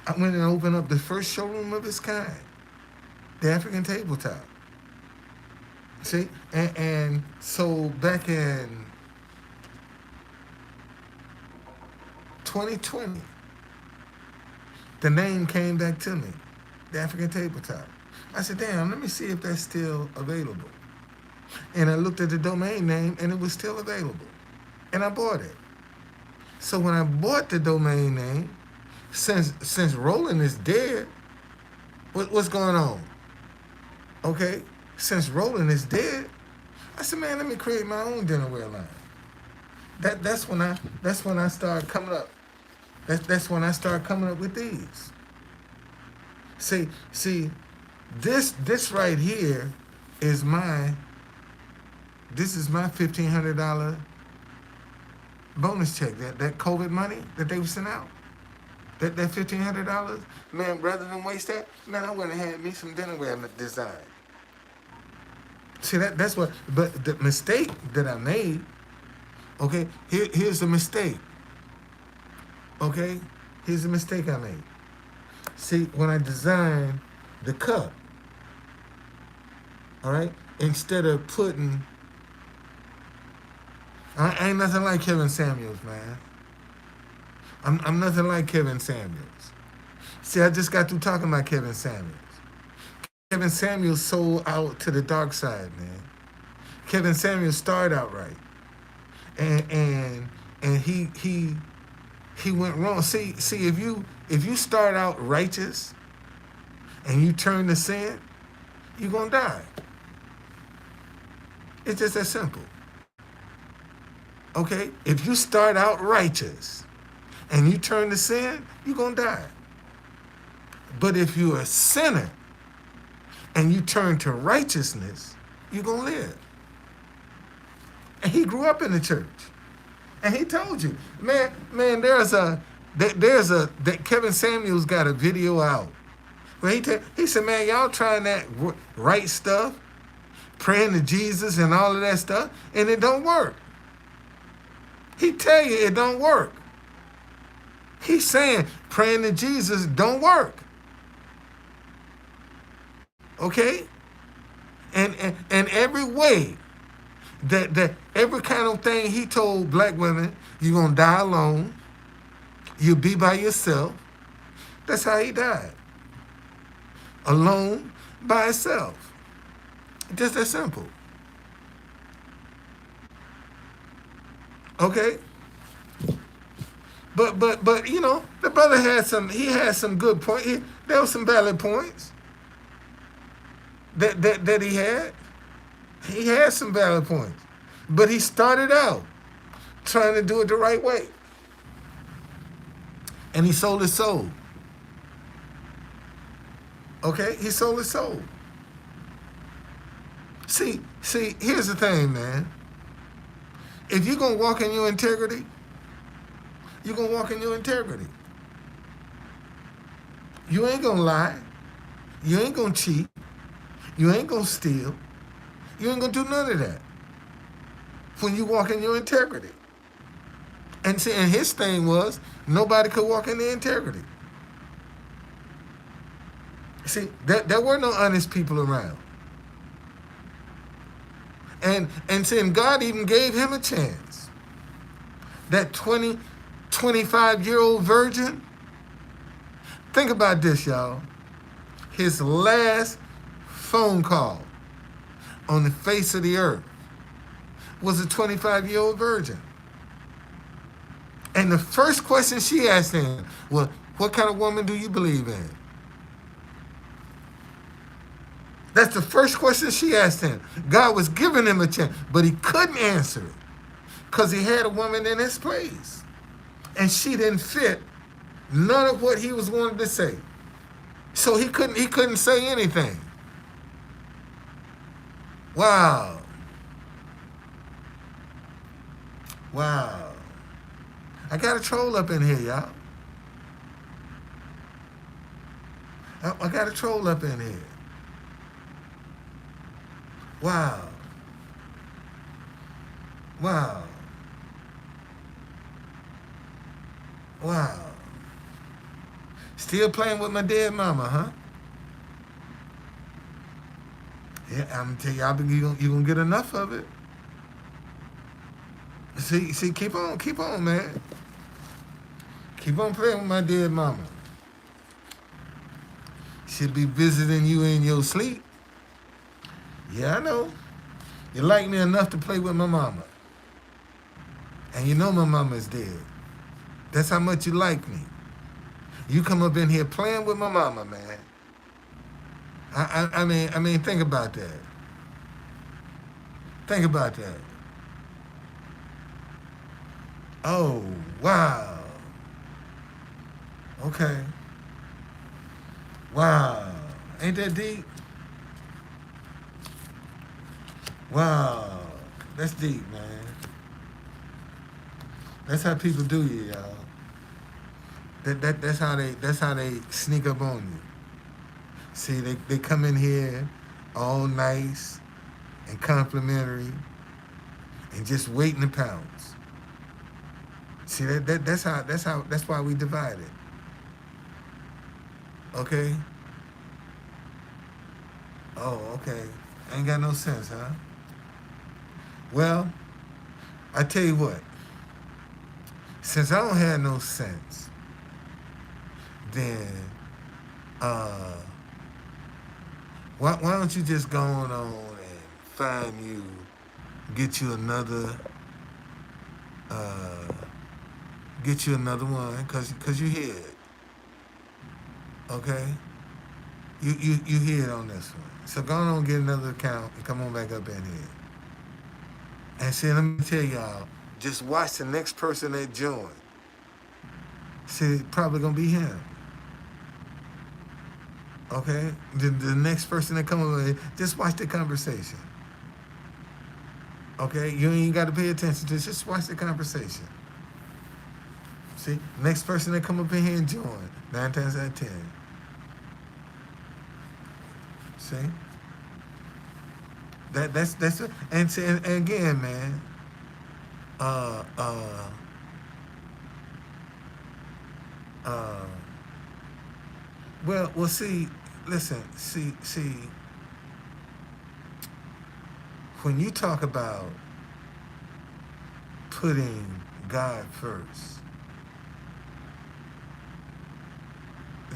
I went and opened up the first showroom of its kind, the African Tabletop. See? And so back in 2020, the name came back to me, the African Tabletop. I said, damn, let me see if that's still available. And I looked at the domain name and it was still available. And I bought it. So when I bought the domain name, since Roland is dead, what's going on? Okay? Since Roland is dead, I said, man, let me create my own dinnerware line. That's when I started coming up. That's when I started coming up with these. See, this right here is my $1,500 bonus check. That COVID money that they were sent out. That $1,500, man, rather than waste that, man, I went and had me some dinnerware design. See that's what. But the mistake that I made. Okay, here's the mistake. Okay, here's the mistake I made. See, when I designed the cup, all right, instead of putting, I ain't nothing like Kevin Samuels, man. I'm nothing like Kevin Samuels. See, I just got through talking about Kevin Samuels. Kevin Samuels sold out to the dark side, man. Kevin Samuels started out right, and he went wrong. See, if you start out righteous and you turn to sin, you're gonna die. It's just that simple. Okay? If you start out righteous and you turn to sin, you're gonna die. But if you're a sinner and you turn to righteousness, you're gonna live. And he grew up in the church. And he told you, man, that Kevin Samuels got a video out where he said, man, y'all trying that right stuff, praying to Jesus and all of that stuff, and it don't work. He tell you it don't work. He's saying praying to Jesus don't work. Okay? And every way that every kind of thing he told black women, you're going to die alone, you'll be by yourself. That's how he died. Alone, by himself. Just that simple. Okay? But you know, the brother had some good points. There were some valid points that he had. He had some valid points. But he started out trying to do it the right way. And he sold his soul. Okay? He sold his soul. See, here's the thing, man. If you're going to walk in your integrity, you're going to walk in your integrity. You ain't going to lie. You ain't going to cheat. You ain't going to steal. You ain't going to do none of that when you walk in your integrity. And see, and his thing was, nobody could walk in their integrity. See, there were no honest people around. And see, and God even gave him a chance. That 25-year-old virgin, think about this, y'all. His last phone call on the face of the earth was a 25-year-old virgin. And the first question she asked him was, what kind of woman do you believe in? That's the first question she asked him. God was giving him a chance, but he couldn't answer it because he had a woman in his place. And she didn't fit none of what he was wanting to say. So he couldn't say anything. Wow. Wow. I got a troll up in here, y'all. I got a troll up in here. Wow. Wow. Wow. Still playing with my dead mama, huh? Yeah, I'm gonna tell you, you gonna get enough of it. See, keep on, man. Keep on playing with my dead mama. She'll be visiting you in your sleep. Yeah, I know. You like me enough to play with my mama. And you know my mama is dead. That's how much you like me. You come up in here playing with my mama, man. I mean, think about that. Think about that. Oh, wow. Okay. Wow. Ain't that deep? Wow. That's deep, man. That's how people do you, y'all. That's how they sneak up on you. See, they come in here all nice and complimentary and just waiting to pounce. See that's why we divided. Okay? Oh, okay. Ain't got no sense, huh? Well, I tell you what, since I don't have no sense, then uh why don't you just go on and find you, get you another, uh, get you another one, cause you hear it, okay? You hear it on this one. So go on and get another account and come on back up in here. And see, let me tell y'all, just watch the next person that join. See, it's probably gonna be him. Okay? The next person that come over, just watch the conversation. Okay? You ain't got to pay attention to it. Just watch the conversation. See? Next person that come up in here and join. 9 times out of 10. See? That's and see, and again, man. Uh uh uh. Well. See. Listen. See. When you talk about putting God first,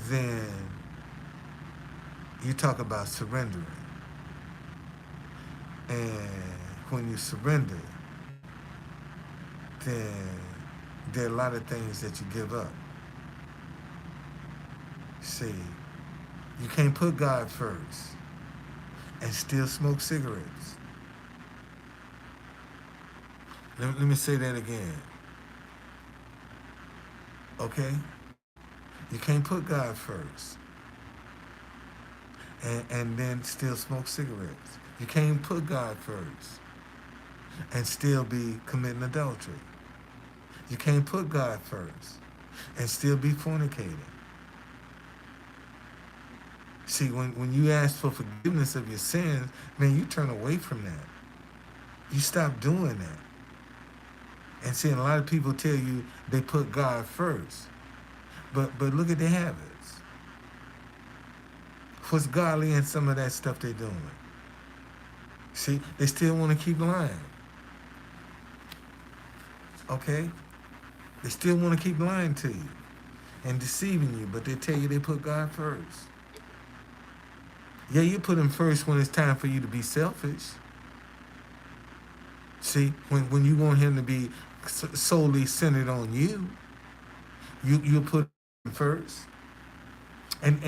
then you talk about surrendering. And when you surrender, then there are a lot of things that you give up. See, you can't put God first and still smoke cigarettes. Let me say that again. Okay? You can't put God first and then still smoke cigarettes. You can't put God first and still be committing adultery. You can't put God first and still be fornicating. See, when you ask for forgiveness of your sins, man, you turn away from that. You stop doing that. And see, a lot of people tell you they put God first. But look at their habits. What's godly in some of that stuff they're doing? See, they still want to keep lying. Okay? They still want to keep lying to you and deceiving you, but they tell you they put God first. Yeah, you put him first when it's time for you to be selfish. See, when you want him to be solely centered on you, you put him first. And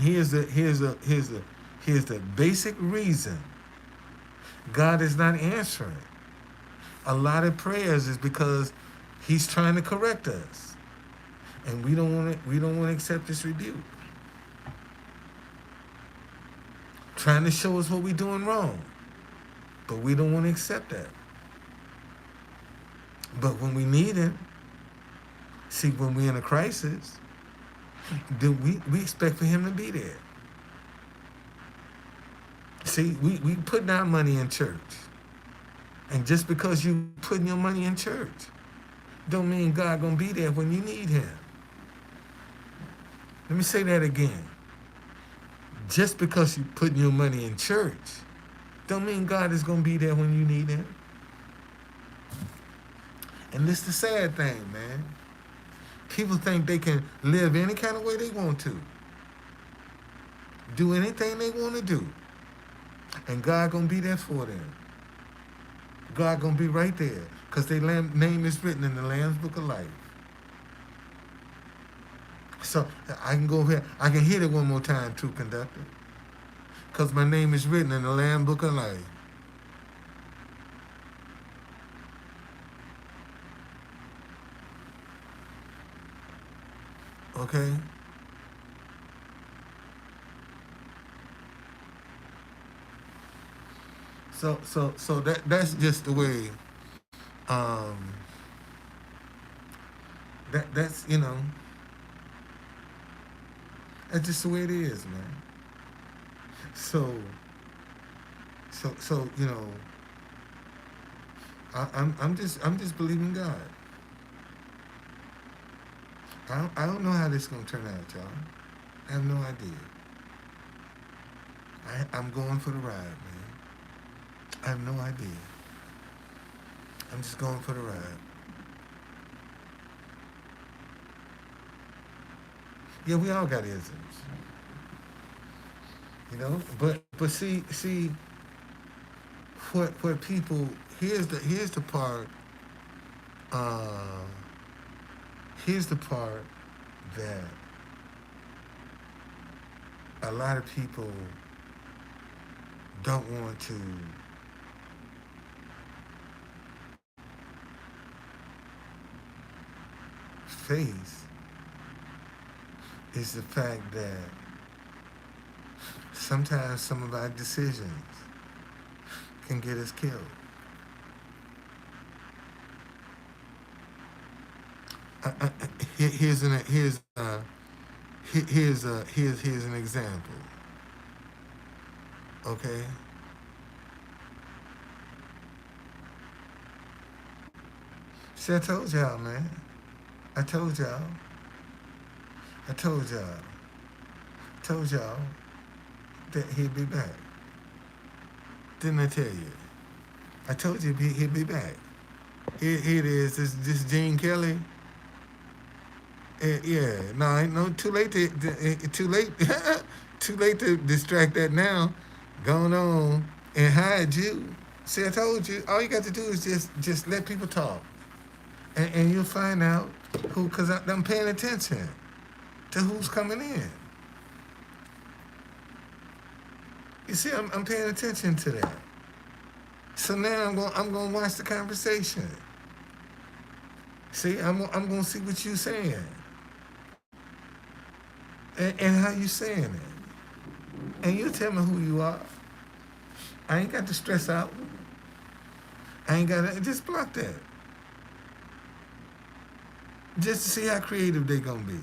here's the basic reason God is not answering a lot of prayers is because he's trying to correct us. And we don't want to accept this rebuke. Trying to show us what we're doing wrong. But we don't want to accept that. But when we need him, see, when we're in a crisis, then we expect for him to be there. See, we putting our money in church. And just because you putting your money in church, don't mean God gonna be there when you need him. Let me say that again. Just because you putting your money in church, don't mean God is gonna be there when you need him. And this is the sad thing, man. People think they can live any kind of way they want to, do anything they want to do, and God gonna be there for them. God gonna be right there, because their name is written in the Lamb's Book of Life. So I can go here. I can hit it one more time, too, conductor. Because my name is written in the Lamb's Book of Life. Okay? So that's just the way. Um, that's that's just the way it is, man. So so I'm just believing God. I don't know how this is gonna turn out, y'all. I have no idea. I'm going for the ride, man. I have no idea. I'm just going for the ride. Yeah, we all got isms, But see, what people here's the part. Uh, here's the part that a lot of people don't want to face is the fact that sometimes some of our decisions can get us killed. I, I, here's an here's an example. Okay, see, I told y'all, man. I told y'all. I told y'all. Told y'all that he'd be back. Didn't I tell you? I told you he'd be back. Here it is. This Gene Kelly. Yeah, no, ain't no too late too late too late to distract that now. Going on and hide you. See, I told you. All you got to do is just let people talk, and you'll find out who. Cause I'm paying attention to who's coming in. You see, I'm paying attention to that. So now I'm going to watch the conversation. See, I'm going to see what you saying and how you saying it, and you tell me who you are. I ain't got to stress out. I ain't got to just block that. Just to see how creative they gonna be.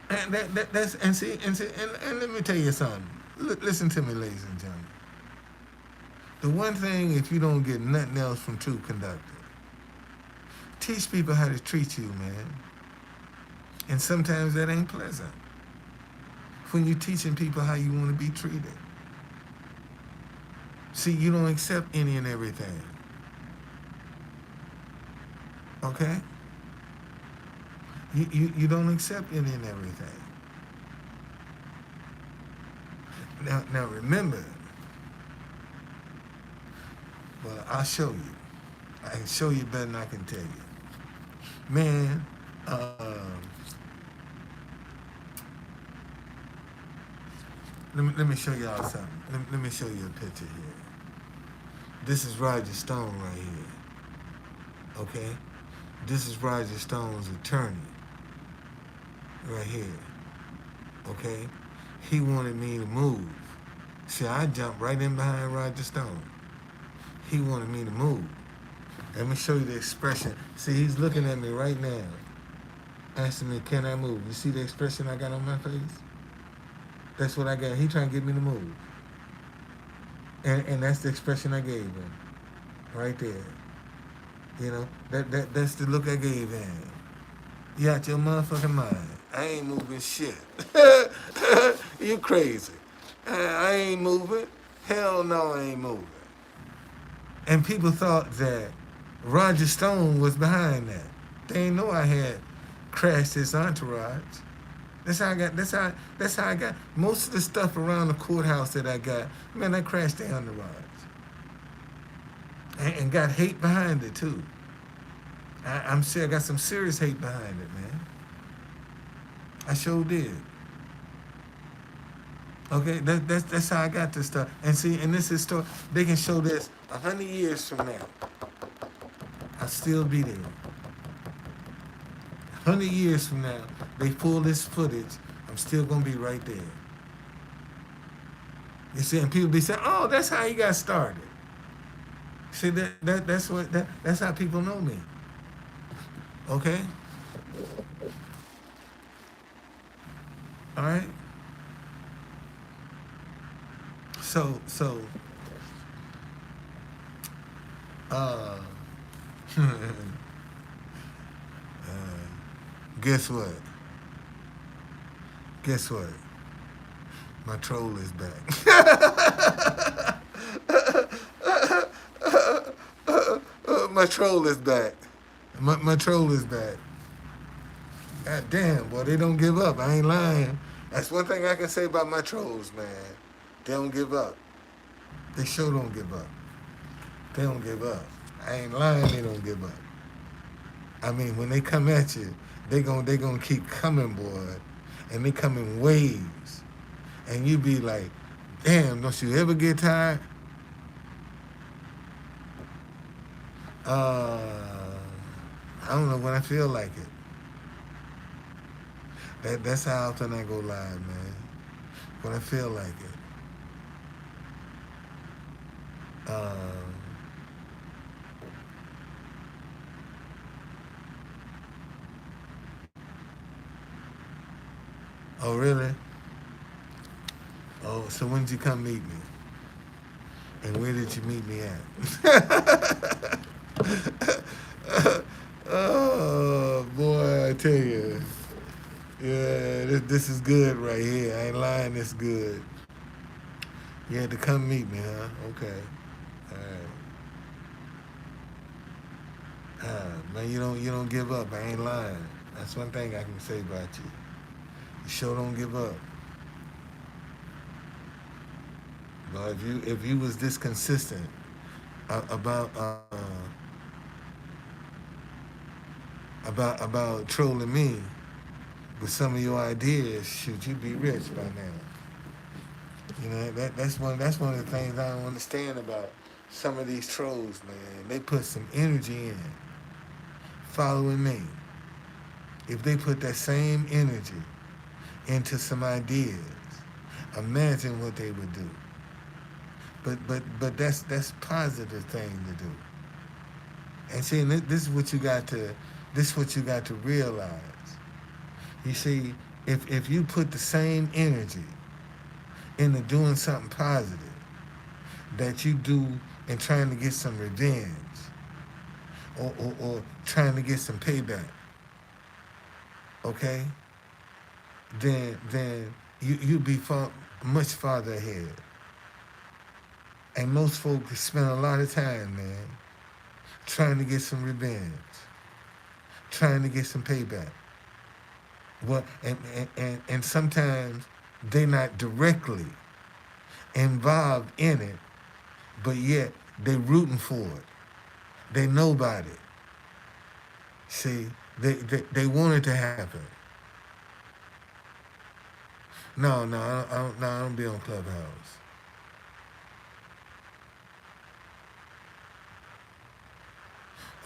And that's and let me tell you something. Listen to me, ladies and gentlemen. The one thing, if you don't get nothing else from True Conductor, teach people how to treat you, man. And sometimes that ain't pleasant. When you're teaching people how you want to be treated. See, you don't accept any and everything. Okay? You don't accept any and everything. Now remember, well, I'll show you. I can show you better than I can tell you. Man, let me show y'all something. Let me show you a picture here. This is Roger Stone right here. Okay? This is Roger Stone's attorney right here. Okay? He wanted me to move. See, I jumped right in behind Roger Stone. He wanted me to move. Let me show you the expression. See, he's looking at me right now, asking me, can I move? You see the expression I got on my face? That's what I got. He trying to get me to move. And that's the expression I gave him. Right there. You know, that's the look I gave him. You out your motherfucking mind. I ain't moving shit. You crazy. I ain't moving. Hell no, I ain't moving. And people thought that Roger Stone was behind that. They didn't know I had crashed his entourage. That's how I got. That's how I got most of the stuff around the courthouse that I got. Man, I crashed the entourage and got hate behind it too. I'm sure I got some serious hate behind it, man. I sure did. Okay, that's how I got this stuff. And see, and this is story. They can show this 100 years from now. I'll still be there. 100 years from now, they pull this footage. I'm still gonna be right there. You see, and people be saying, "Oh, that's how you got started." See, that's how people know me. Okay, all right. So, uh, guess what? Guess what? My troll is back. My troll is back. My troll is back. God damn, boy, they don't give up. I ain't lying. That's one thing I can say about my trolls, man. They don't give up. They sure don't give up. They don't give up. I ain't lying, they don't give up. I mean, when they come at you, they gonna keep coming, boy. And they come in waves. And you be like, damn, don't you ever get tired? Uh, I don't know when I feel like it. That's how often I go live, man. When I feel like it. Um, oh, really? Oh, so when did you come meet me? And where did you meet me at? Oh, boy, I tell you. Yeah, this is good right here. I ain't lying, this good. You had to come meet me, huh? Okay. All right. Man, you don't give up. I ain't lying. That's one thing I can say about you. You sure don't give up. But if you was this consistent about trolling me with some of your ideas, shoot, you'd be rich by now. You know that's one of the things I don't understand about some of these trolls, man. They put some energy in following me. If they put that same energy into some ideas, imagine what they would do. But that's positive thing to do. And see, this is what you got to realize. You see, if you put the same energy into doing something positive that you do in trying to get some revenge or trying to get some payback, okay, then you'd be much farther ahead. And most folks spend a lot of time, man, trying to get some revenge, trying to get some payback. Well, and sometimes they're not directly involved in it, but yet they rooting for it. They know about it. See, they want it to happen. No, I don't be on Clubhouse.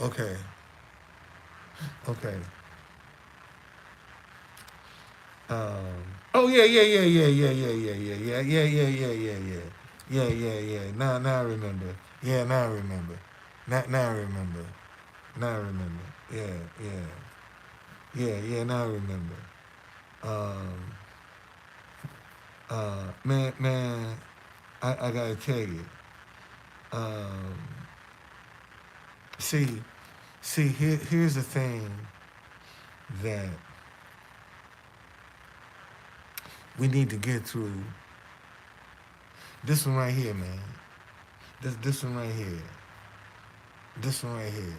Okay, okay. Oh yeah. Now I remember. Yeah, now I remember. Now I remember. Now I remember. Yeah. Now I remember. Um, man, I gotta tell you. Um, see, See, here's the thing that we need to get through. This one right here, man. This one right here. This one right here.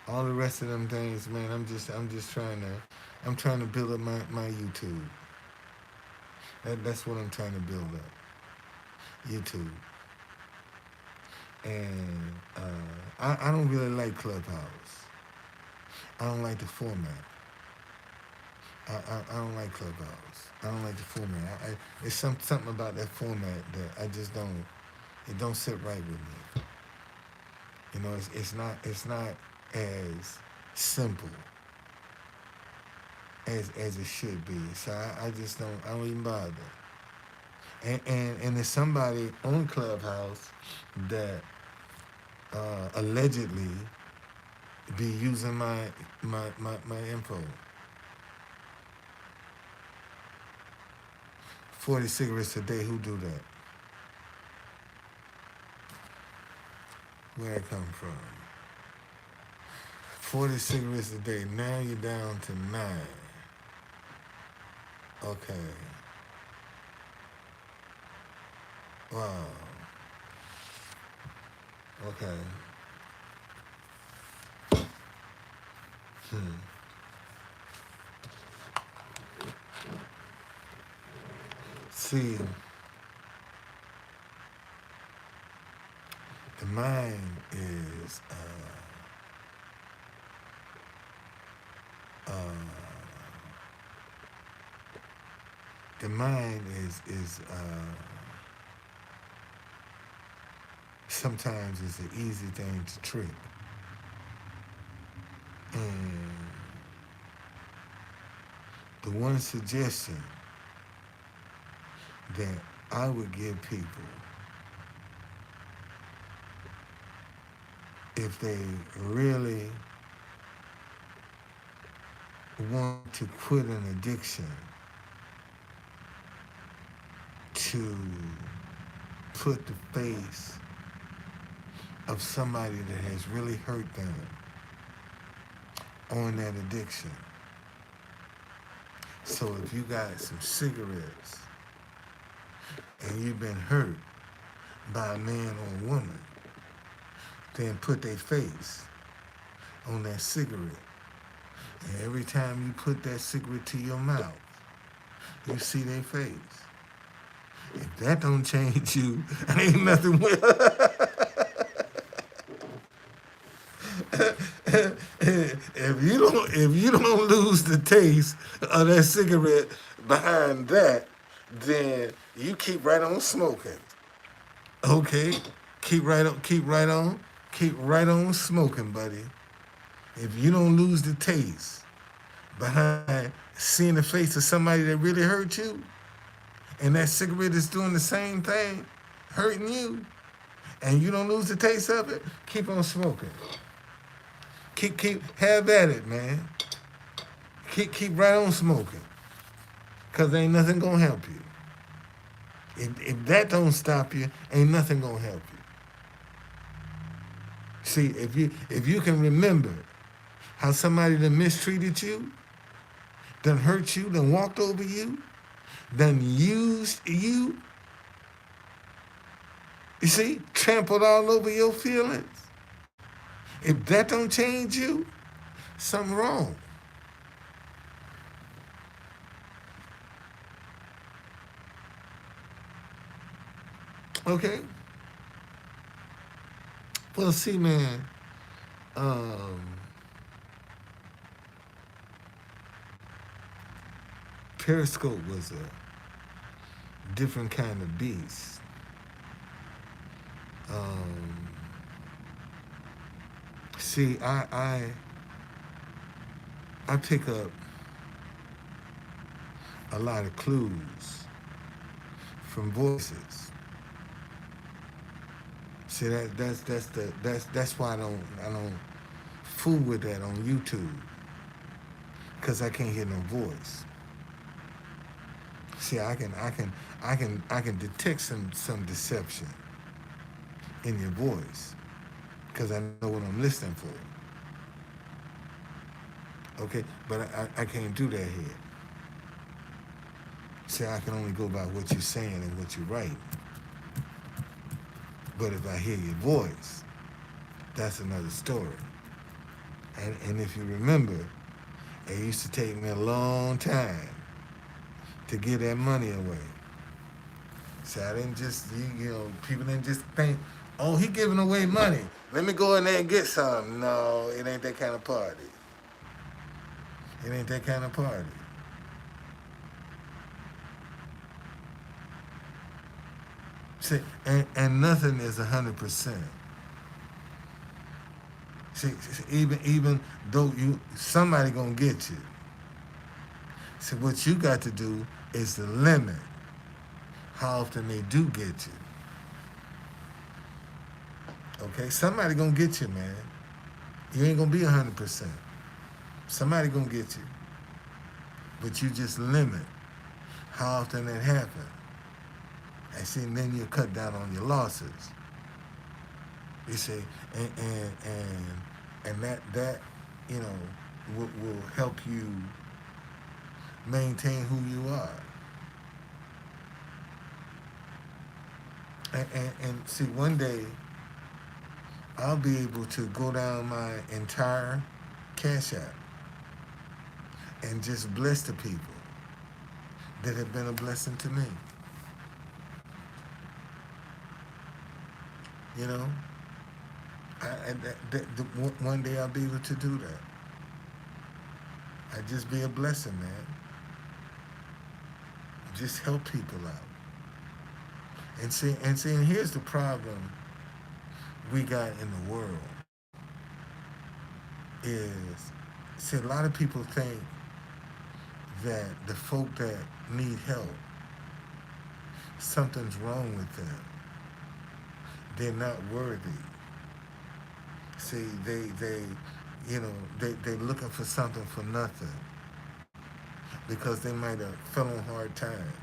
All the rest of them things, man. I'm just trying to build up my YouTube. That's what I'm trying to build up. YouTube. And I don't really like Clubhouse. I don't like the format. I don't like Clubhouse. I don't like the format. It's something about that format that I just don't. It don't sit right with me. You know, it's not as simple as it should be. So I just don't. I don't even bother. And there's somebody on Clubhouse that allegedly be using my info. 40 cigarettes a day. Who do that? Where it come from? 40 cigarettes a day. Now you're down to 9. Okay. Wow. Okay. Hmm. See, the mind is the mind is sometimes it's an easy thing to trick. And the one suggestion that I would give people if they really want to quit an addiction to put the face of somebody that has really hurt them on that addiction. So if you got some cigarettes and you've been hurt by a man or a woman, then put their face on that cigarette. And every time you put that cigarette to your mouth, you see their face. If that don't change you, ain't nothing will. If you don't lose the taste of that cigarette behind that, then you keep right on smoking. Okay? Keep right on smoking, buddy. If you don't lose the taste behind seeing the face of somebody that really hurt you, and that cigarette is doing the same thing, hurting you, and you don't lose the taste of it, keep on smoking. Have at it, man. Keep right on smoking. Cause ain't nothing gonna help you. If that don't stop you, ain't nothing gonna help you. See, if you can remember how somebody that mistreated you, done hurt you, done walked over you, done used you, you see, trampled all over your feelings. If that don't change you, something wrong. Okay? Well, see, man, Periscope was a different kind of beast. Um, see, I pick up a lot of clues from voices. See, that's why I don't fool with that on YouTube, because I can't hear no voice. See, I can detect some deception in your voice because I know what I'm listening for. Okay, but I can't do that here. See, I can only go by what you're saying and what you write. But if I hear your voice, that's another story. And if you remember, it used to take me a long time to give that money away. So I didn't just, people didn't just think, oh, he giving away money. Let me go in there and get some. No, it ain't that kind of party. It ain't that kind of party. See, and nothing is 100%. See, even though somebody gonna get you. See, what you got to do is to limit how often they do get you. Okay, somebody gonna get you, man. You ain't gonna be 100%. Somebody gonna get you, but you just limit how often that happens. And see, then you cut down on your losses. You see, and that will help you maintain who you are. And see, one day I'll be able to go down my entire Cash App and just bless the people that have been a blessing to me. You know, one day I'll be able to do that. I just be a blessing, man. Just help people out. And here's the problem we got in the world is, see, a lot of people think that the folk that need help, something's wrong with them. They're not worthy. See, they're looking for something for nothing because they might have fell on hard times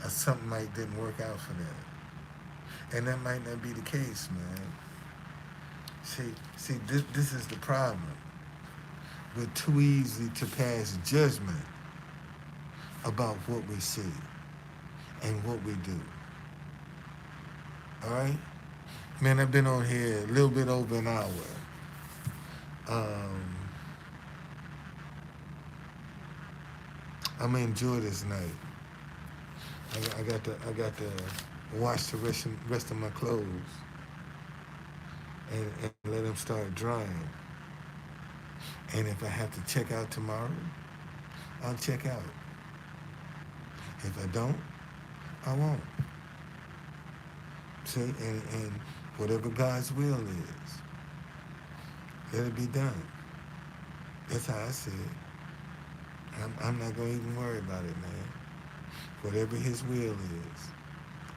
or something might didn't work out for them. And that might not be the case, man. See, this is the problem. We're too easy to pass judgment about what we see and what we do. All right? Man, I've been on here a little bit over an hour. I'm gonna enjoy this night. I got to wash the rest of my clothes and let them start drying. And if I have to check out tomorrow, I'll check out. If I don't, I won't. See, and whatever God's will is, let it be done. That's how I see it. I'm not going to even worry about it, man. Whatever his will is,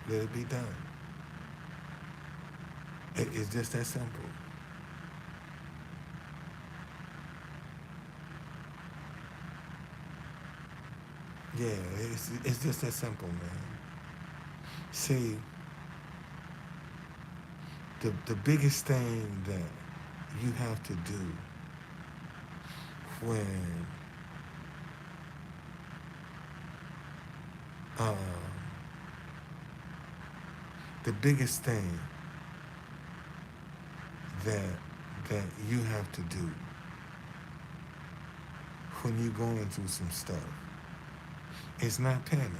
let it be done. It's just that simple. Yeah, it's just that simple, man. See, the biggest thing that you have to do when the biggest thing that you have to do when you're going through some stuff is not panic.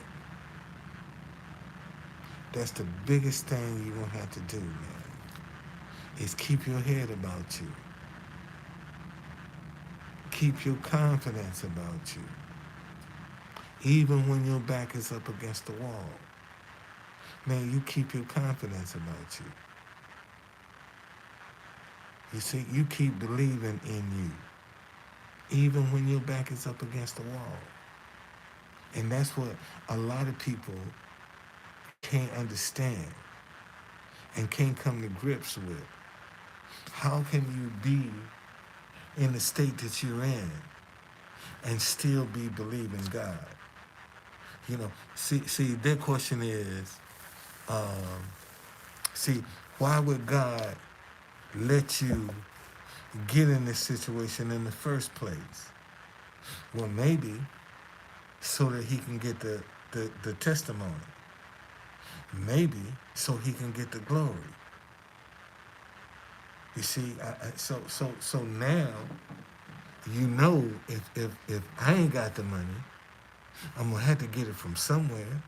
That's the biggest thing you're going to have to do, man, is keep your head about you. Keep your confidence about you. Even when your back is up against the wall. Man, you keep your confidence about you. You see, you keep believing in you. Even when your back is up against the wall. And that's what a lot of people can't understand and can't come to grips with. How can you be in the state that you're in and still be believing God? You know, see, their question is, why would God let you get in this situation in the first place? Well, maybe so that he can get the testimony. Maybe so he can get the glory. You see, so now you know if I ain't got the money, I'm gonna have to get it from somewhere.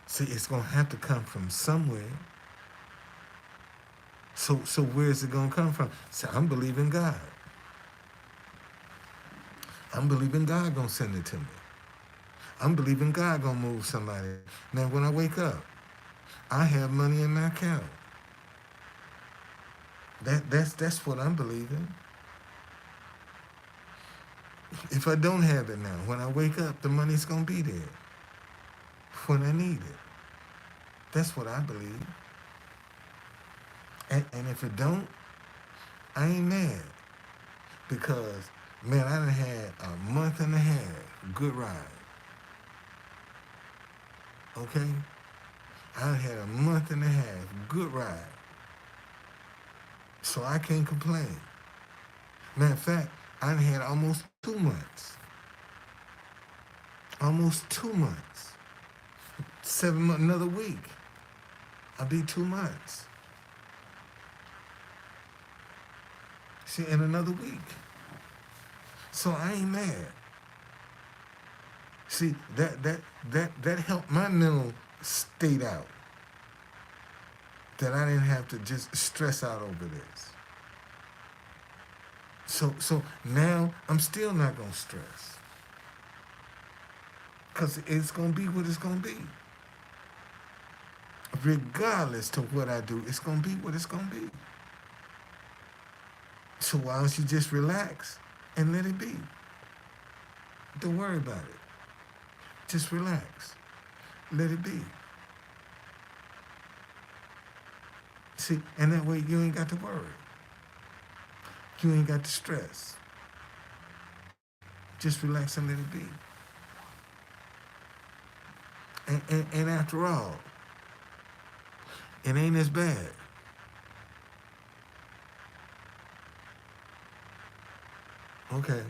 See, it's gonna have to come from somewhere. So where's it gonna come from? So I'm believing God. I'm believing God gonna send it to me. I'm believing God gonna move somebody. Now when I wake up, I have money in my account. That's what I'm believing. If I don't have it now, when I wake up, the money's gonna be there when I need it. That's what I believe. And if it don't, I ain't mad because man, I done had a month and a half good ride. Okay, I done had a month and a half good ride, so I can't complain. Matter of fact, I done had almost 2 months. Almost 2 months. 7 months, another week. I'll be 2 months. See, in another week. So I ain't mad. See, that helped my mental state out. That I didn't have to just stress out over this. So now I'm still not gonna stress. Because it's gonna be what it's gonna be. Regardless to what I do, it's gonna be what it's gonna be. So why don't you just relax and let it be? Don't worry about it. Just relax. Let it be. See, and that way you ain't got to worry. You ain't got to stress. Just relax and let it be. And after all, it ain't as bad. Okay.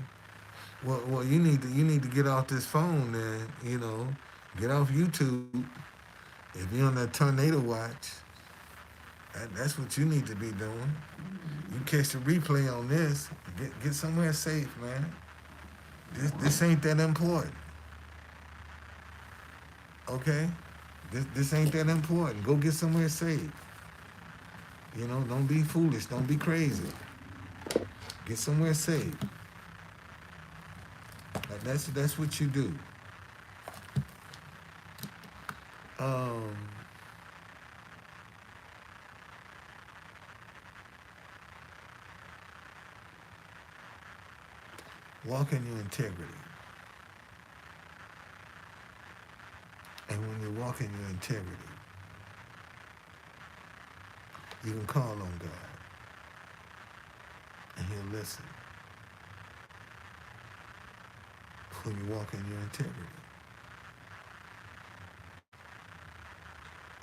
Well, you need to get off this phone, then. Get off YouTube. If you're on that tornado watch, that's what you need to be doing. You catch the replay on this. Get somewhere safe, man. This ain't that important. Okay? This ain't that important. Go get somewhere safe. Don't be foolish. Don't be crazy. Get somewhere safe. That's what you do. Walk in your integrity. And when you walk in your integrity, you can call on God. And he'll listen. When you walk in your integrity.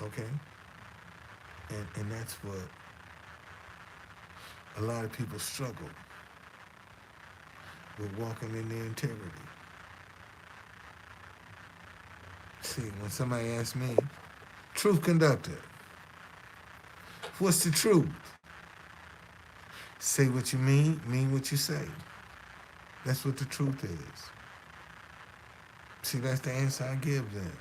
Okay? And that's what a lot of people struggle with, walking in their integrity. See, when somebody asks me, truth conductor, what's the truth? Say what you mean what you say. That's what the truth is. See, that's the answer I give them.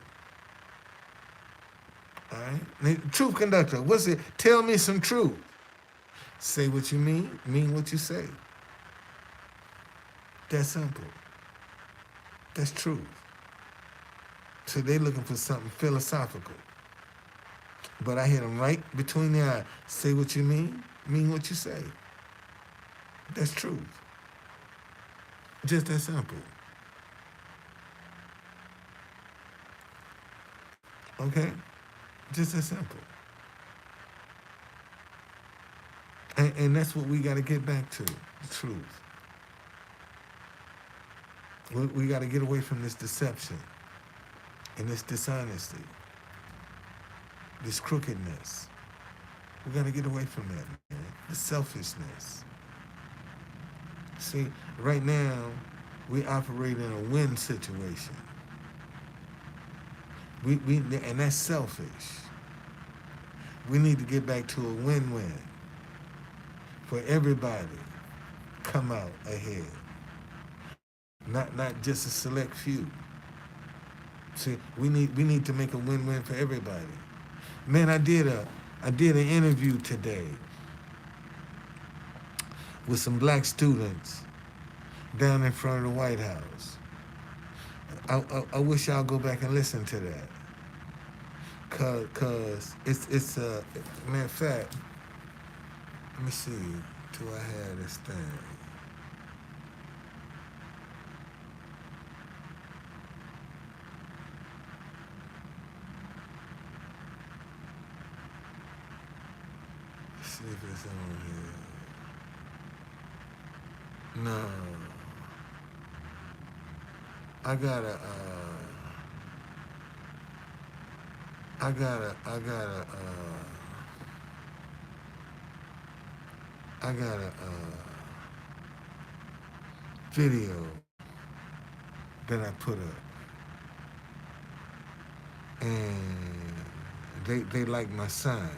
All right? Truth conductor, what's it? Tell me some truth. Say what you mean what you say. That's simple. That's truth. So they looking for something philosophical. But I hit them right between the eyes. Say what you mean what you say. That's truth. Just that simple. Okay? Just that simple. And that's what we got to get back to, the truth. We got to get away from this deception and this dishonesty, this crookedness. We got to get away from that, man. the selfishness. See, right now, we operate in a win situation. And that's selfish. We need to get back to a win-win for everybody. Come out ahead, not just a select few. See, we need to make a win-win for everybody. Man, I did an interview today with some black students down in front of the White House. I wish y'all go back and listen to that. Cause it's matter of fact, let me see, do I have this thing? Let's see if it's on here. No. I gotta I gotta I got a video that I put up, and they like my sign.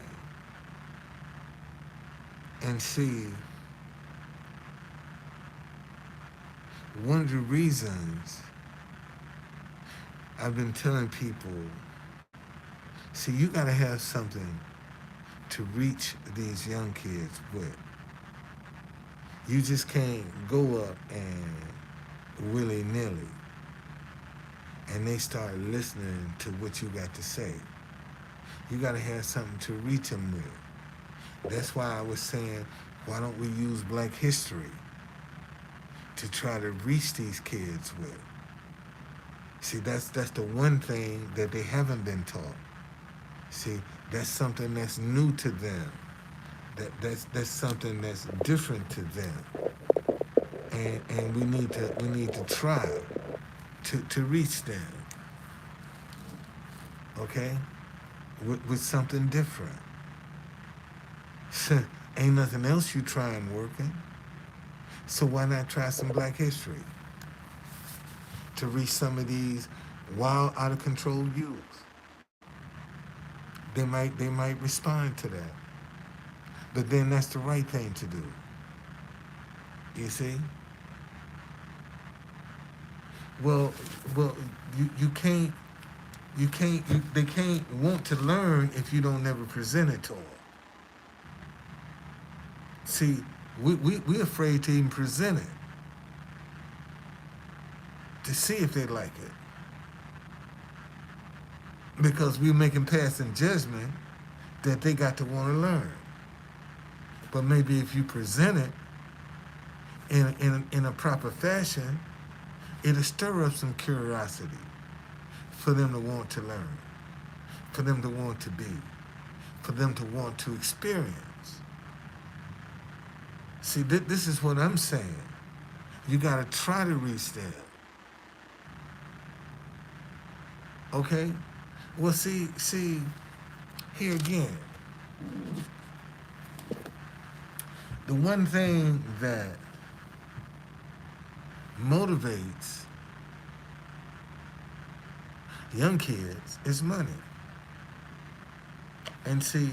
And see, one of the reasons I've been telling people, see, you gotta have something to reach these young kids with. You just can't go up and willy-nilly and they start listening to what you got to say. You gotta have something to reach them with. That's why I was saying, why don't we use Black history to try to reach these kids with? See, that's the one thing that they haven't been taught. See, that's something that's new to them. That's something that's different to them. And we need to try to reach them. Okay? With something different. Ain't nothing else you trying working. So why not try some Black history to reach some of these wild, out of control youth? They might respond to that. But then that's the right thing to do. You see? Well, you can't, they can't want to learn if you don't never present it to them. See, we're afraid to even present it to see if they like it. Because we're making passing judgment that they got to want to learn. But maybe if you present it in a proper fashion, it'll stir up some curiosity for them to want to learn, for them to want to be, for them to want to experience. See, this is what I'm saying. You got to try to reach them. Okay? Well, see, here again, the one thing that motivates young kids is money. And see,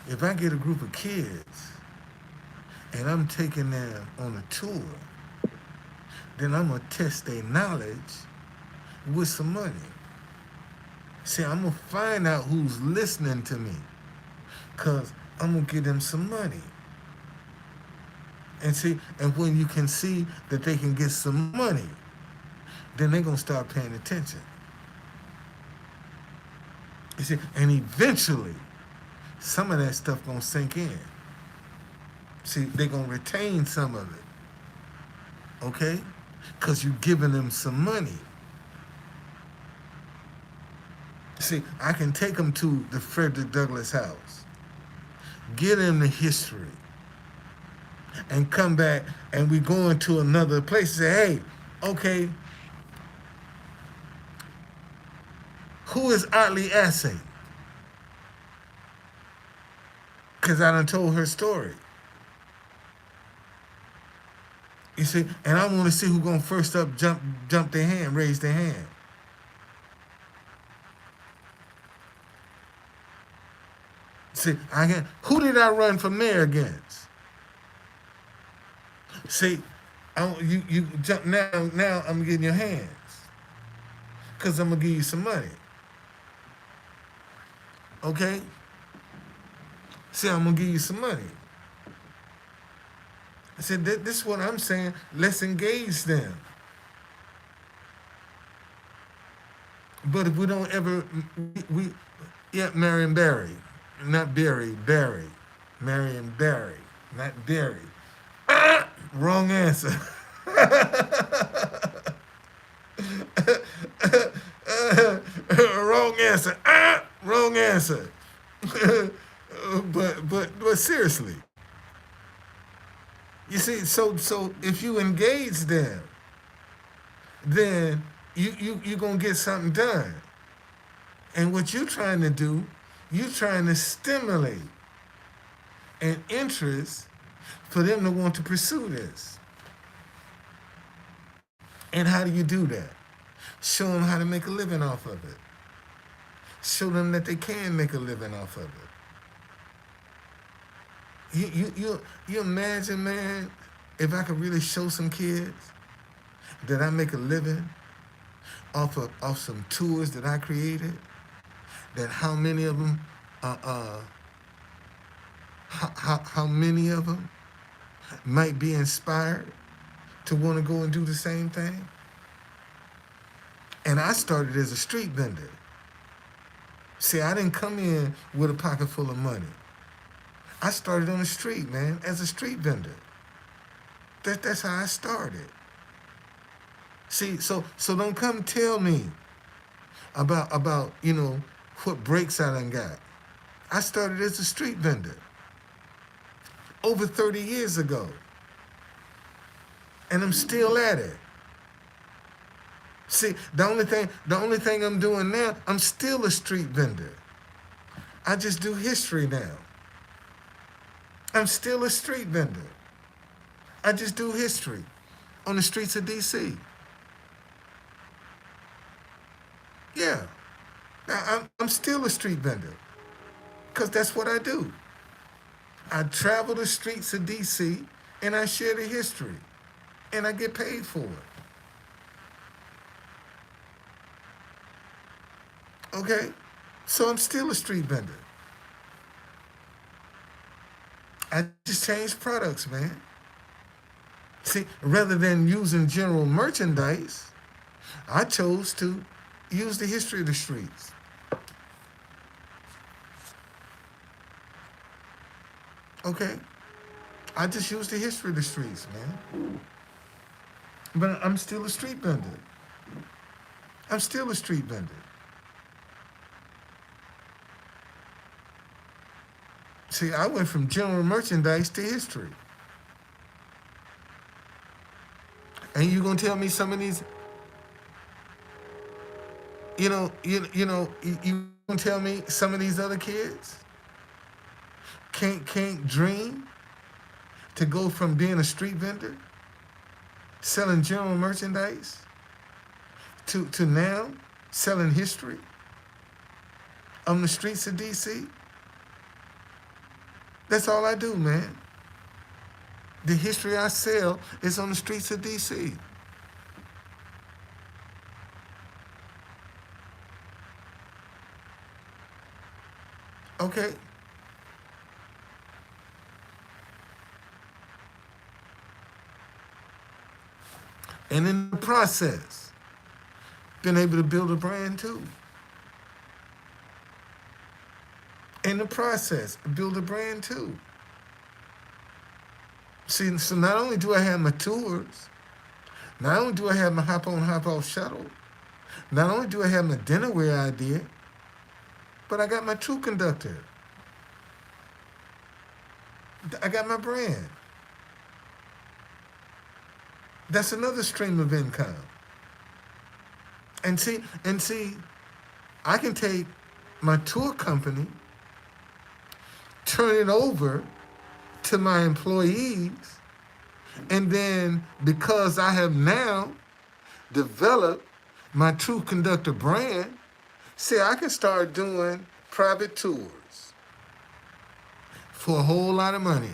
if I get a group of kids and I'm taking them on a tour, then I'm going to test their knowledge with some money. See, I'm going to find out who's listening to me, because I'm going to give them some money. And see, and when you can see that they can get some money, then they're going to start paying attention. You see, and eventually, some of that stuff going to sink in. See, they're going to retain some of it. Okay? Because you're giving them some money. See, I can take them to the Frederick Douglass House, get them the history, and come back and we go into another place and say, hey, okay, who is Audley Assay? Because I done told her story. You see, and I want to see who gonna first up jump their hand, raise their hand. See, who did I run for mayor against? See, you jump now. Now I'm getting your hands because I'm gonna give you some money. Okay. See, I'm gonna give you some money. I said, this is what I'm saying. Let's engage them. But if we don't ever, yeah, Marion Barry, not Barry, Marion Barry, not Barry. Wrong answer. Wrong answer. Wrong answer. But seriously, you see, so if you engage them, then you gonna get something done. And what you're trying to do, you're trying to stimulate an interest for them to want to pursue this. And how do you do that? Show them how to make a living off of it. Show them that they can make a living off of it. You imagine, man, if I could really show some kids that I make a living off some tours that I created, that how many of them how many of them might be inspired to want to go and do the same thing. And I started as a street vendor. See, I didn't come in with a pocket full of money. I started on the street, man, as a street vendor. That's how I started. See, so don't come tell me about what breaks I done got. I started as a street vendor over 30 years ago. And I'm still at it. See, the only thing I'm doing now, I'm still a street vendor. I just do history now. I'm still a street vendor. I just do history on the streets of DC. Yeah, I'm still a street vendor because that's what I do. I travel the streets of DC and I share the history and I get paid for it. Okay? So I'm still a street vendor. I just changed products, man. See, rather than using general merchandise, I chose to use the history of the streets. Okay? I just use the history of the streets, man. But I'm still a street vendor. I'm still a street vendor. See, I went from general merchandise to history. And you gonna tell me some of these, you gonna tell me some of these other kids can't dream to go from being a street vendor, selling general merchandise, to now selling history on the streets of DC? That's all I do, man. The history I sell is on the streets of DC. Okay? And in the process, been able to build a brand too. In the process, build a brand too. See, so not only do I have my tours, not only do I have my hop on, hop off shuttle, not only do I have my dinnerware idea, but I got my true conductor. I got my brand. That's another stream of income. And see, I can take my tour company, turn it over to my employees, And then because I have now developed my True Conductor brand, see, I can start doing private tours for a whole lot of money.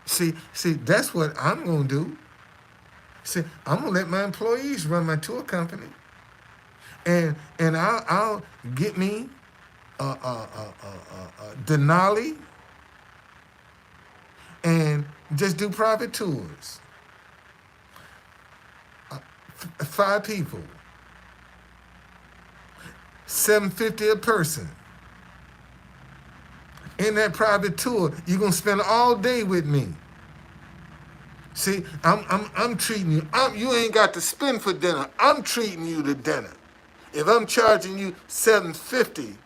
See, that's what I'm gonna do. See, I'm gonna let my employees run my tour company, and I'll get me Denali and just do private tours. 5 people, $750 a person. In that private tour, you're gonna spend all day with me. See, I'm treating you. You ain't got to spend for dinner. I'm treating you to dinner. If I'm charging you $750,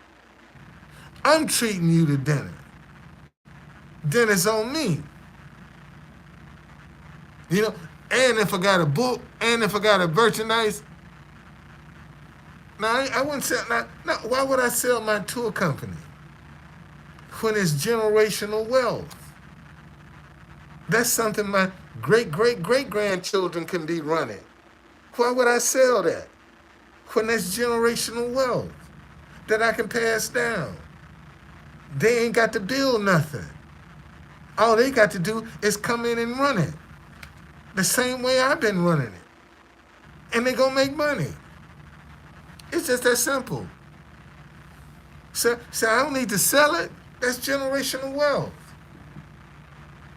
I'm treating you to dinner. Dinner's on me. You know, and if I got a book, and if I got a merchandise, now I wouldn't sell. Now, why would I sell my tour company when it's generational wealth? That's something my great grandchildren can be running. Why would I sell that when that's generational wealth that I can pass down? They ain't got to build nothing. All they got to do is come in and run it the same way I've been running it. And they gonna make money. It's just that simple. So I don't need to sell it. That's generational wealth.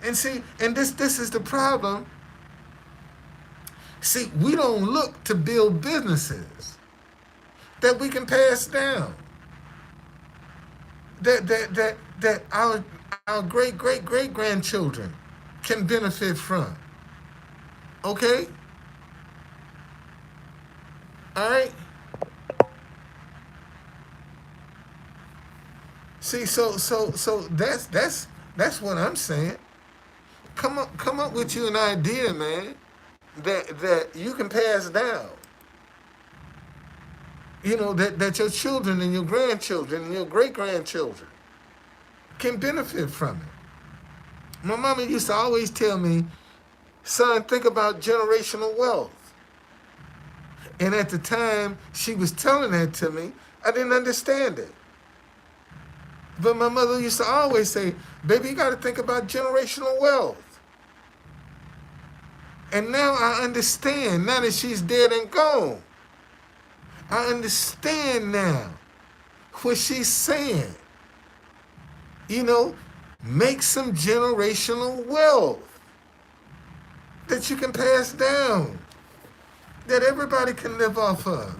And see, and this is the problem. See, we don't look to build businesses that we can pass down. That our great grandchildren can benefit from. Okay? All right? See, so that's what I'm saying. Come up with you an idea, man, that you can pass down. You know, that your children and your grandchildren and your great grandchildren can benefit from it. My mama used to always tell me, son, think about generational wealth. And at the time she was telling that to me, I didn't understand it. But my mother used to always say, baby, you got to think about generational wealth. And now I understand, now that she's dead and gone, I understand now what she's saying. You know, make some generational wealth that you can pass down, that everybody can live off of.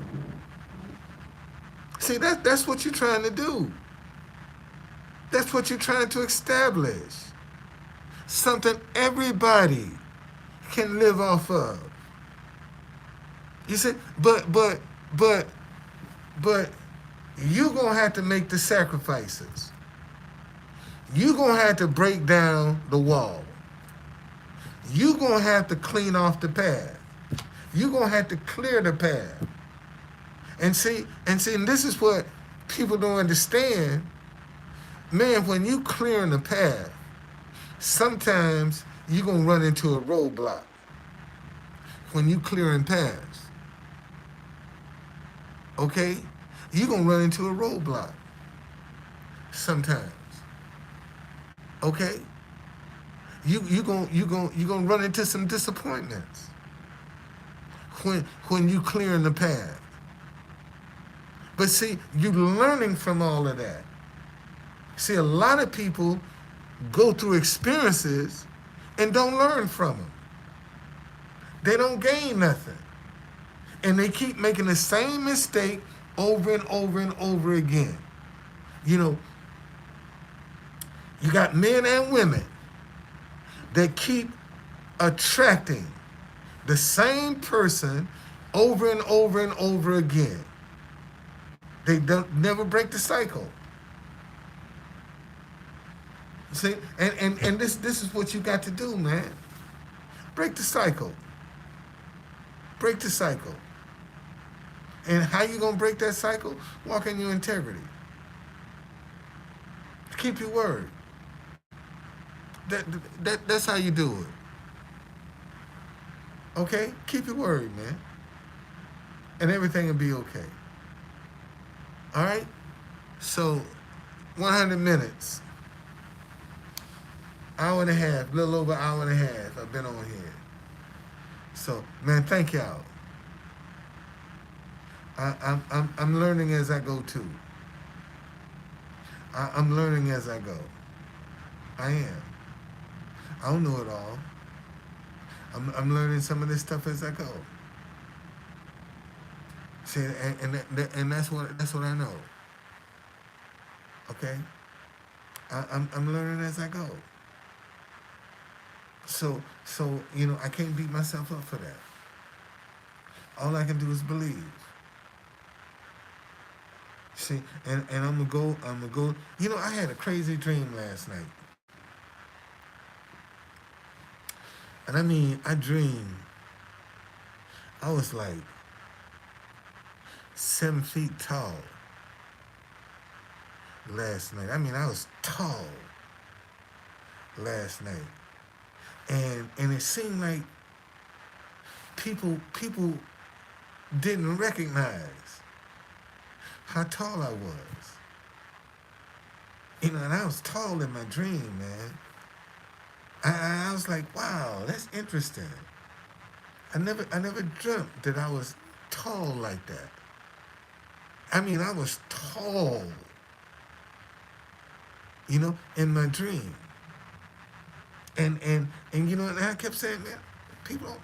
See, that's what you're trying to do. That's what you're trying to establish. Something everybody can live off of. You see, but you're gonna have to make the sacrifices. You're gonna have to break down the wall. You're gonna have to clean off the path. You're gonna have to clear the path. And this is what people don't understand. Man, when you clearing the path, sometimes you're going to run into a roadblock when you clearing paths. Okay? You're going to run into a roadblock sometimes. Okay? You're going to run into some disappointments when you clearing the path. But see, you're learning from all of that. See, a lot of people go through experiences and don't learn from them. They don't gain nothing. And they keep making the same mistake over and over and over again. You know, you got men and women that keep attracting the same person over and over and over again. They don't never break the cycle. See, and this is what you got to do, man. Break the cycle. Break the cycle. And how you gonna break that cycle? Walk in your integrity. Keep your word. That, that's how you do it. Okay? Keep your word, man. And everything will be okay. All right? So, 100 minutes, hour and a half, little over hour and a half I've been on here. So, man, thank y'all. I'm learning as I go too. I'm learning as I go. I am. I don't know it all. I'm learning some of this stuff as I go. See, and that's what I know. Okay, I'm learning as I go. So I can't beat myself up for that. All I can do is believe. See, and I'm gonna go. I had a crazy dream last night, and I mean, I dreamed I was like 7 feet tall last night. I mean, I was tall last night, and it seemed like people didn't recognize how tall I was. And I was tall in my dream, man. I was like, wow, that's interesting. I never dreamt that I was tall like that. I mean, I was tall, in my dream. And I kept saying, man, people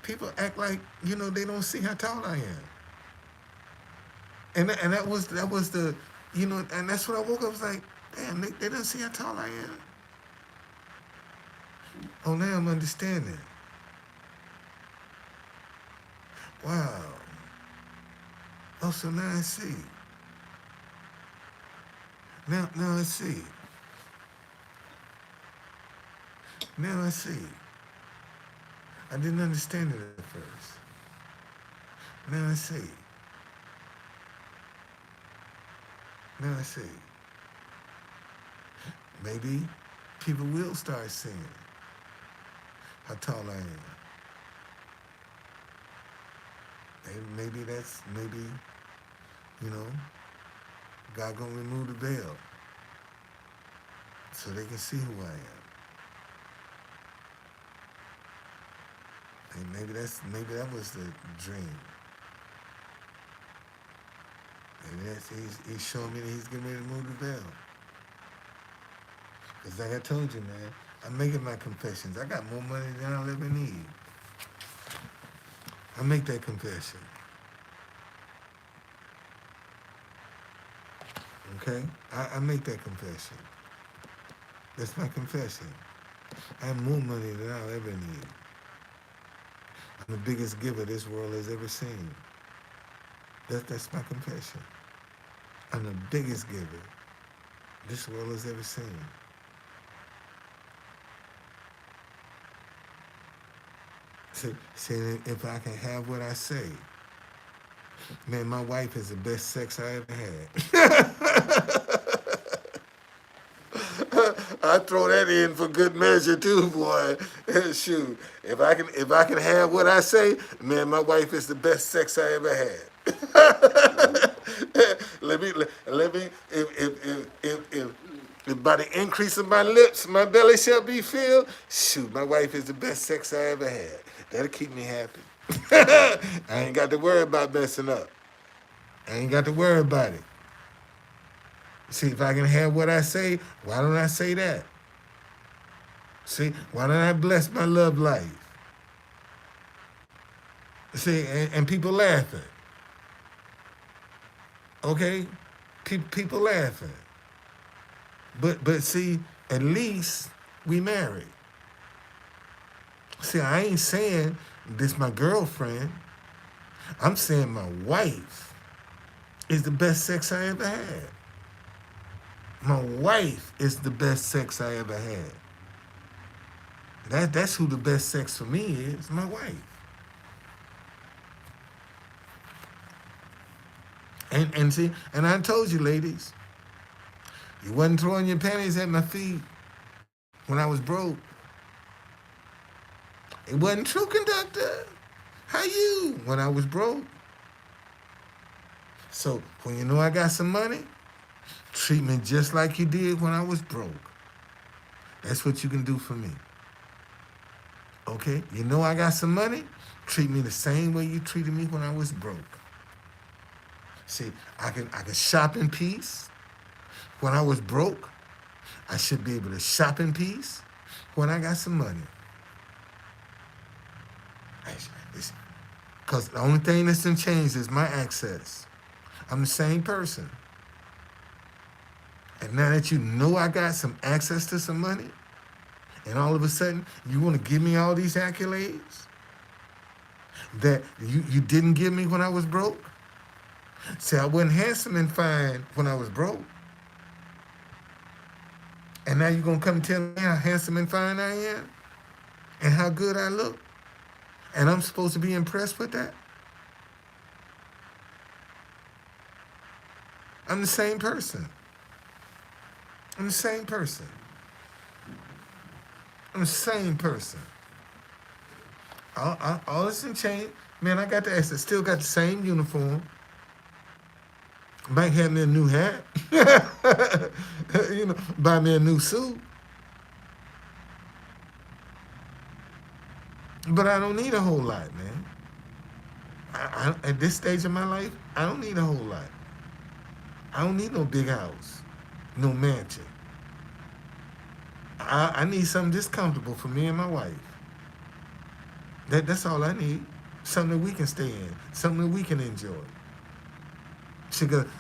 people act like they don't see how tall I am. And that was the and that's what I woke up. I was like, damn, they don't see how tall I am. Oh, now I'm understanding. Wow. Oh, so now I see. Now I see. Now I see. I didn't understand it at first. Now I see. Now I see. Maybe people will start seeing how tall I am. Maybe you know, God gonna remove the veil so they can see who I am. And maybe that was the dream. Maybe he's showing me that he's getting ready to remove the veil. Because like I told you, man, I'm making my confessions. I got more money than I'll ever need. I make that confession. Okay? I make that confession. That's my confession. I have more money than I'll ever need. I'm the biggest giver this world has ever seen. That's my confession. I'm the biggest giver this world has ever seen. See, if I can have what I say, man, my wife is the best sex I ever had. I throw that in for good measure too, boy. Shoot, if I can have what I say, man, my wife is the best sex I ever had. let me if by the increase of my lips, my belly shall be filled. Shoot, my wife is the best sex I ever had. That'll keep me happy. I ain't got to worry about messing up. I ain't got to worry about it. See, if I can have what I say, why don't I say that? See, why don't I bless my love life? See, and people laughing. Okay? People laughing. But see, at least we married. See, I ain't saying this my girlfriend. I'm saying my wife is the best sex I ever had. My wife is the best sex I ever had. That's who the best sex for me is, my wife. And see, and I told you, ladies, you wasn't throwing your panties at my feet. when I was broke. It wasn't true, conductor. How you? When I was broke. So when you know I got some money, treat me just like you did when I was broke. That's what you can do for me. Okay? You know I got some money, treat me the same way you treated me when I was broke. See, I can shop in peace. When I was broke, I should be able to shop in peace when I got some money. Because the only thing that's been changed is my access. I'm the same person. And now that you know I got some access to some money, and all of a sudden you want to give me all these accolades that you didn't give me when I was broke? See, I wasn't handsome and fine when I was broke. And now you're going to come tell me how handsome and fine I am? And how good I look? And I'm supposed to be impressed with that? I'm the same person. I'm the same person. I'm the same person. All this didn't change. Man, I got the access. Still got the same uniform. Might have me a new hat. Buy me a new suit. But I don't need a whole lot, man. At this stage of my life, I don't need a whole lot. I don't need no big house, no mansion. I need something just comfortable for me and my wife. That's all I need. Something that we can stay in. Something that we can enjoy.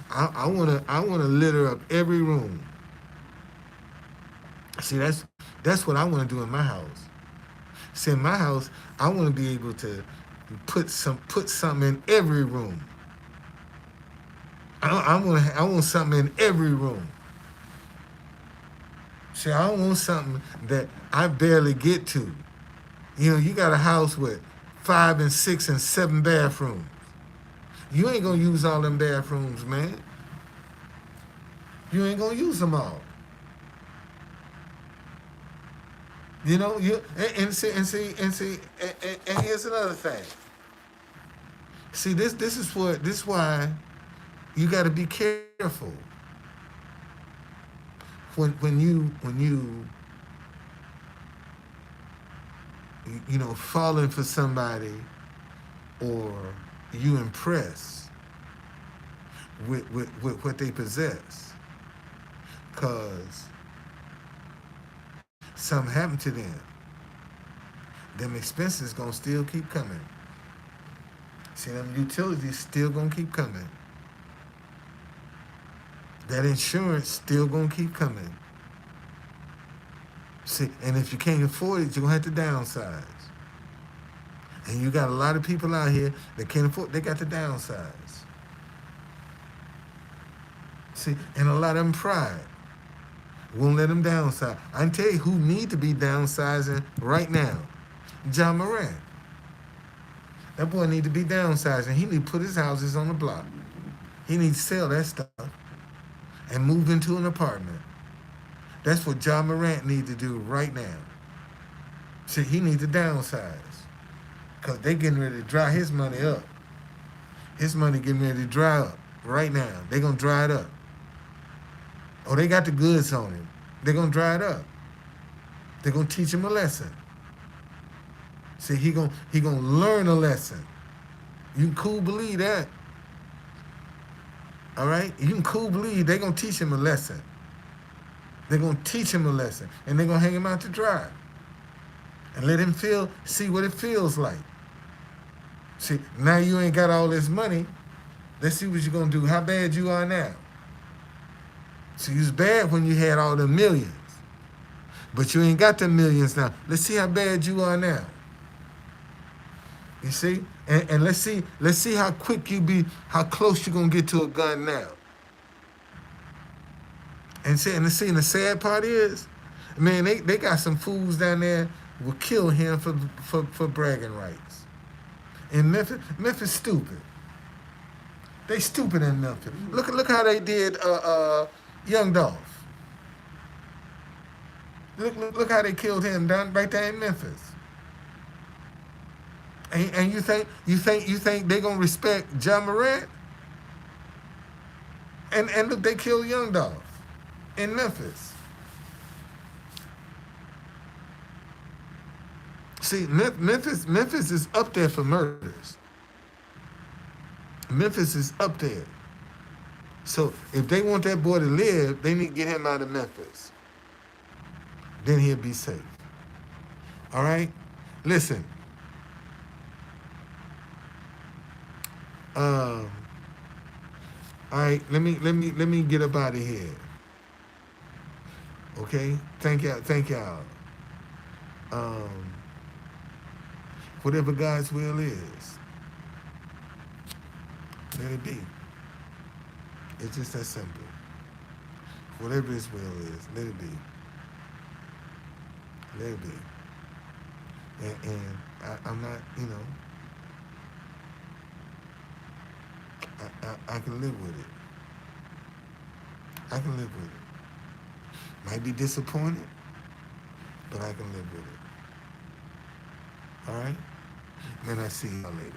I wanna litter up every room. See, that's what I want to do in my house. See, in my house, I want to be able to put something in every room. I want something in every room. See, I don't want something that I barely get to. You got a house with 5 and 6 and 7 bathrooms. You ain't gonna use all them bathrooms, man. You ain't gonna use them all. And here's another thing. See, this is why you got to be careful when you falling for somebody, or you impress with what they possess, because something happened to them. Them expenses gonna still keep coming. See, them utilities still gonna keep coming. That insurance still gonna keep coming. See, and if you can't afford it, you're gonna have to downsize. And you got a lot of people out here that can't afford, they got to downsize. See, and a lot of them pride won't let them downsize. I can tell you who need to be downsizing right now. Ja Morant. That boy need to be downsizing. He need to put his houses on the block. He needs to sell that stuff and move into an apartment. That's what Ja Morant need to do right now. See, he needs to downsize, because they getting ready to dry his money up. His money getting ready to dry up right now. They going to dry it up. Oh, they got the goods on him. They're going to dry it up. They're going to teach him a lesson. See, he gonna learn a lesson. You can cool believe that. All right? You can cool believe they're going to teach him a lesson. They're going to teach him a lesson. And they're going to hang him out to dry. And let him see what it feels like. See, now you ain't got all this money. Let's see what you're going to do. How bad you are now. See, you was bad when you had all the millions. But you ain't got the millions now. Let's see how bad you are now. You see? And let's see how quick you be, how close you're going to get to a gun now. And the sad part is, man, they got some fools down there will kill him for bragging rights. And Memphis stupid. They stupid in Memphis. Look how they did Young Dolph. Look how they killed him down right there in Memphis. And you think they gonna respect John Morant? And look, they killed Young Dolph in Memphis. See, Memphis is up there for murders. Memphis is up there. So if they want that boy to live, they need to get him out of Memphis. Then he'll be safe. All right. Listen. Um. All right. Let me get up out of here. Okay. Thank y'all. Thank y'all. Um. Whatever God's will is, let it be. It's just that simple. Whatever His will is, let it be. Let it be. And I'm not, I can live with it. I can live with it. Might be disappointed, but I can live with it. All right? Then I see y'all later.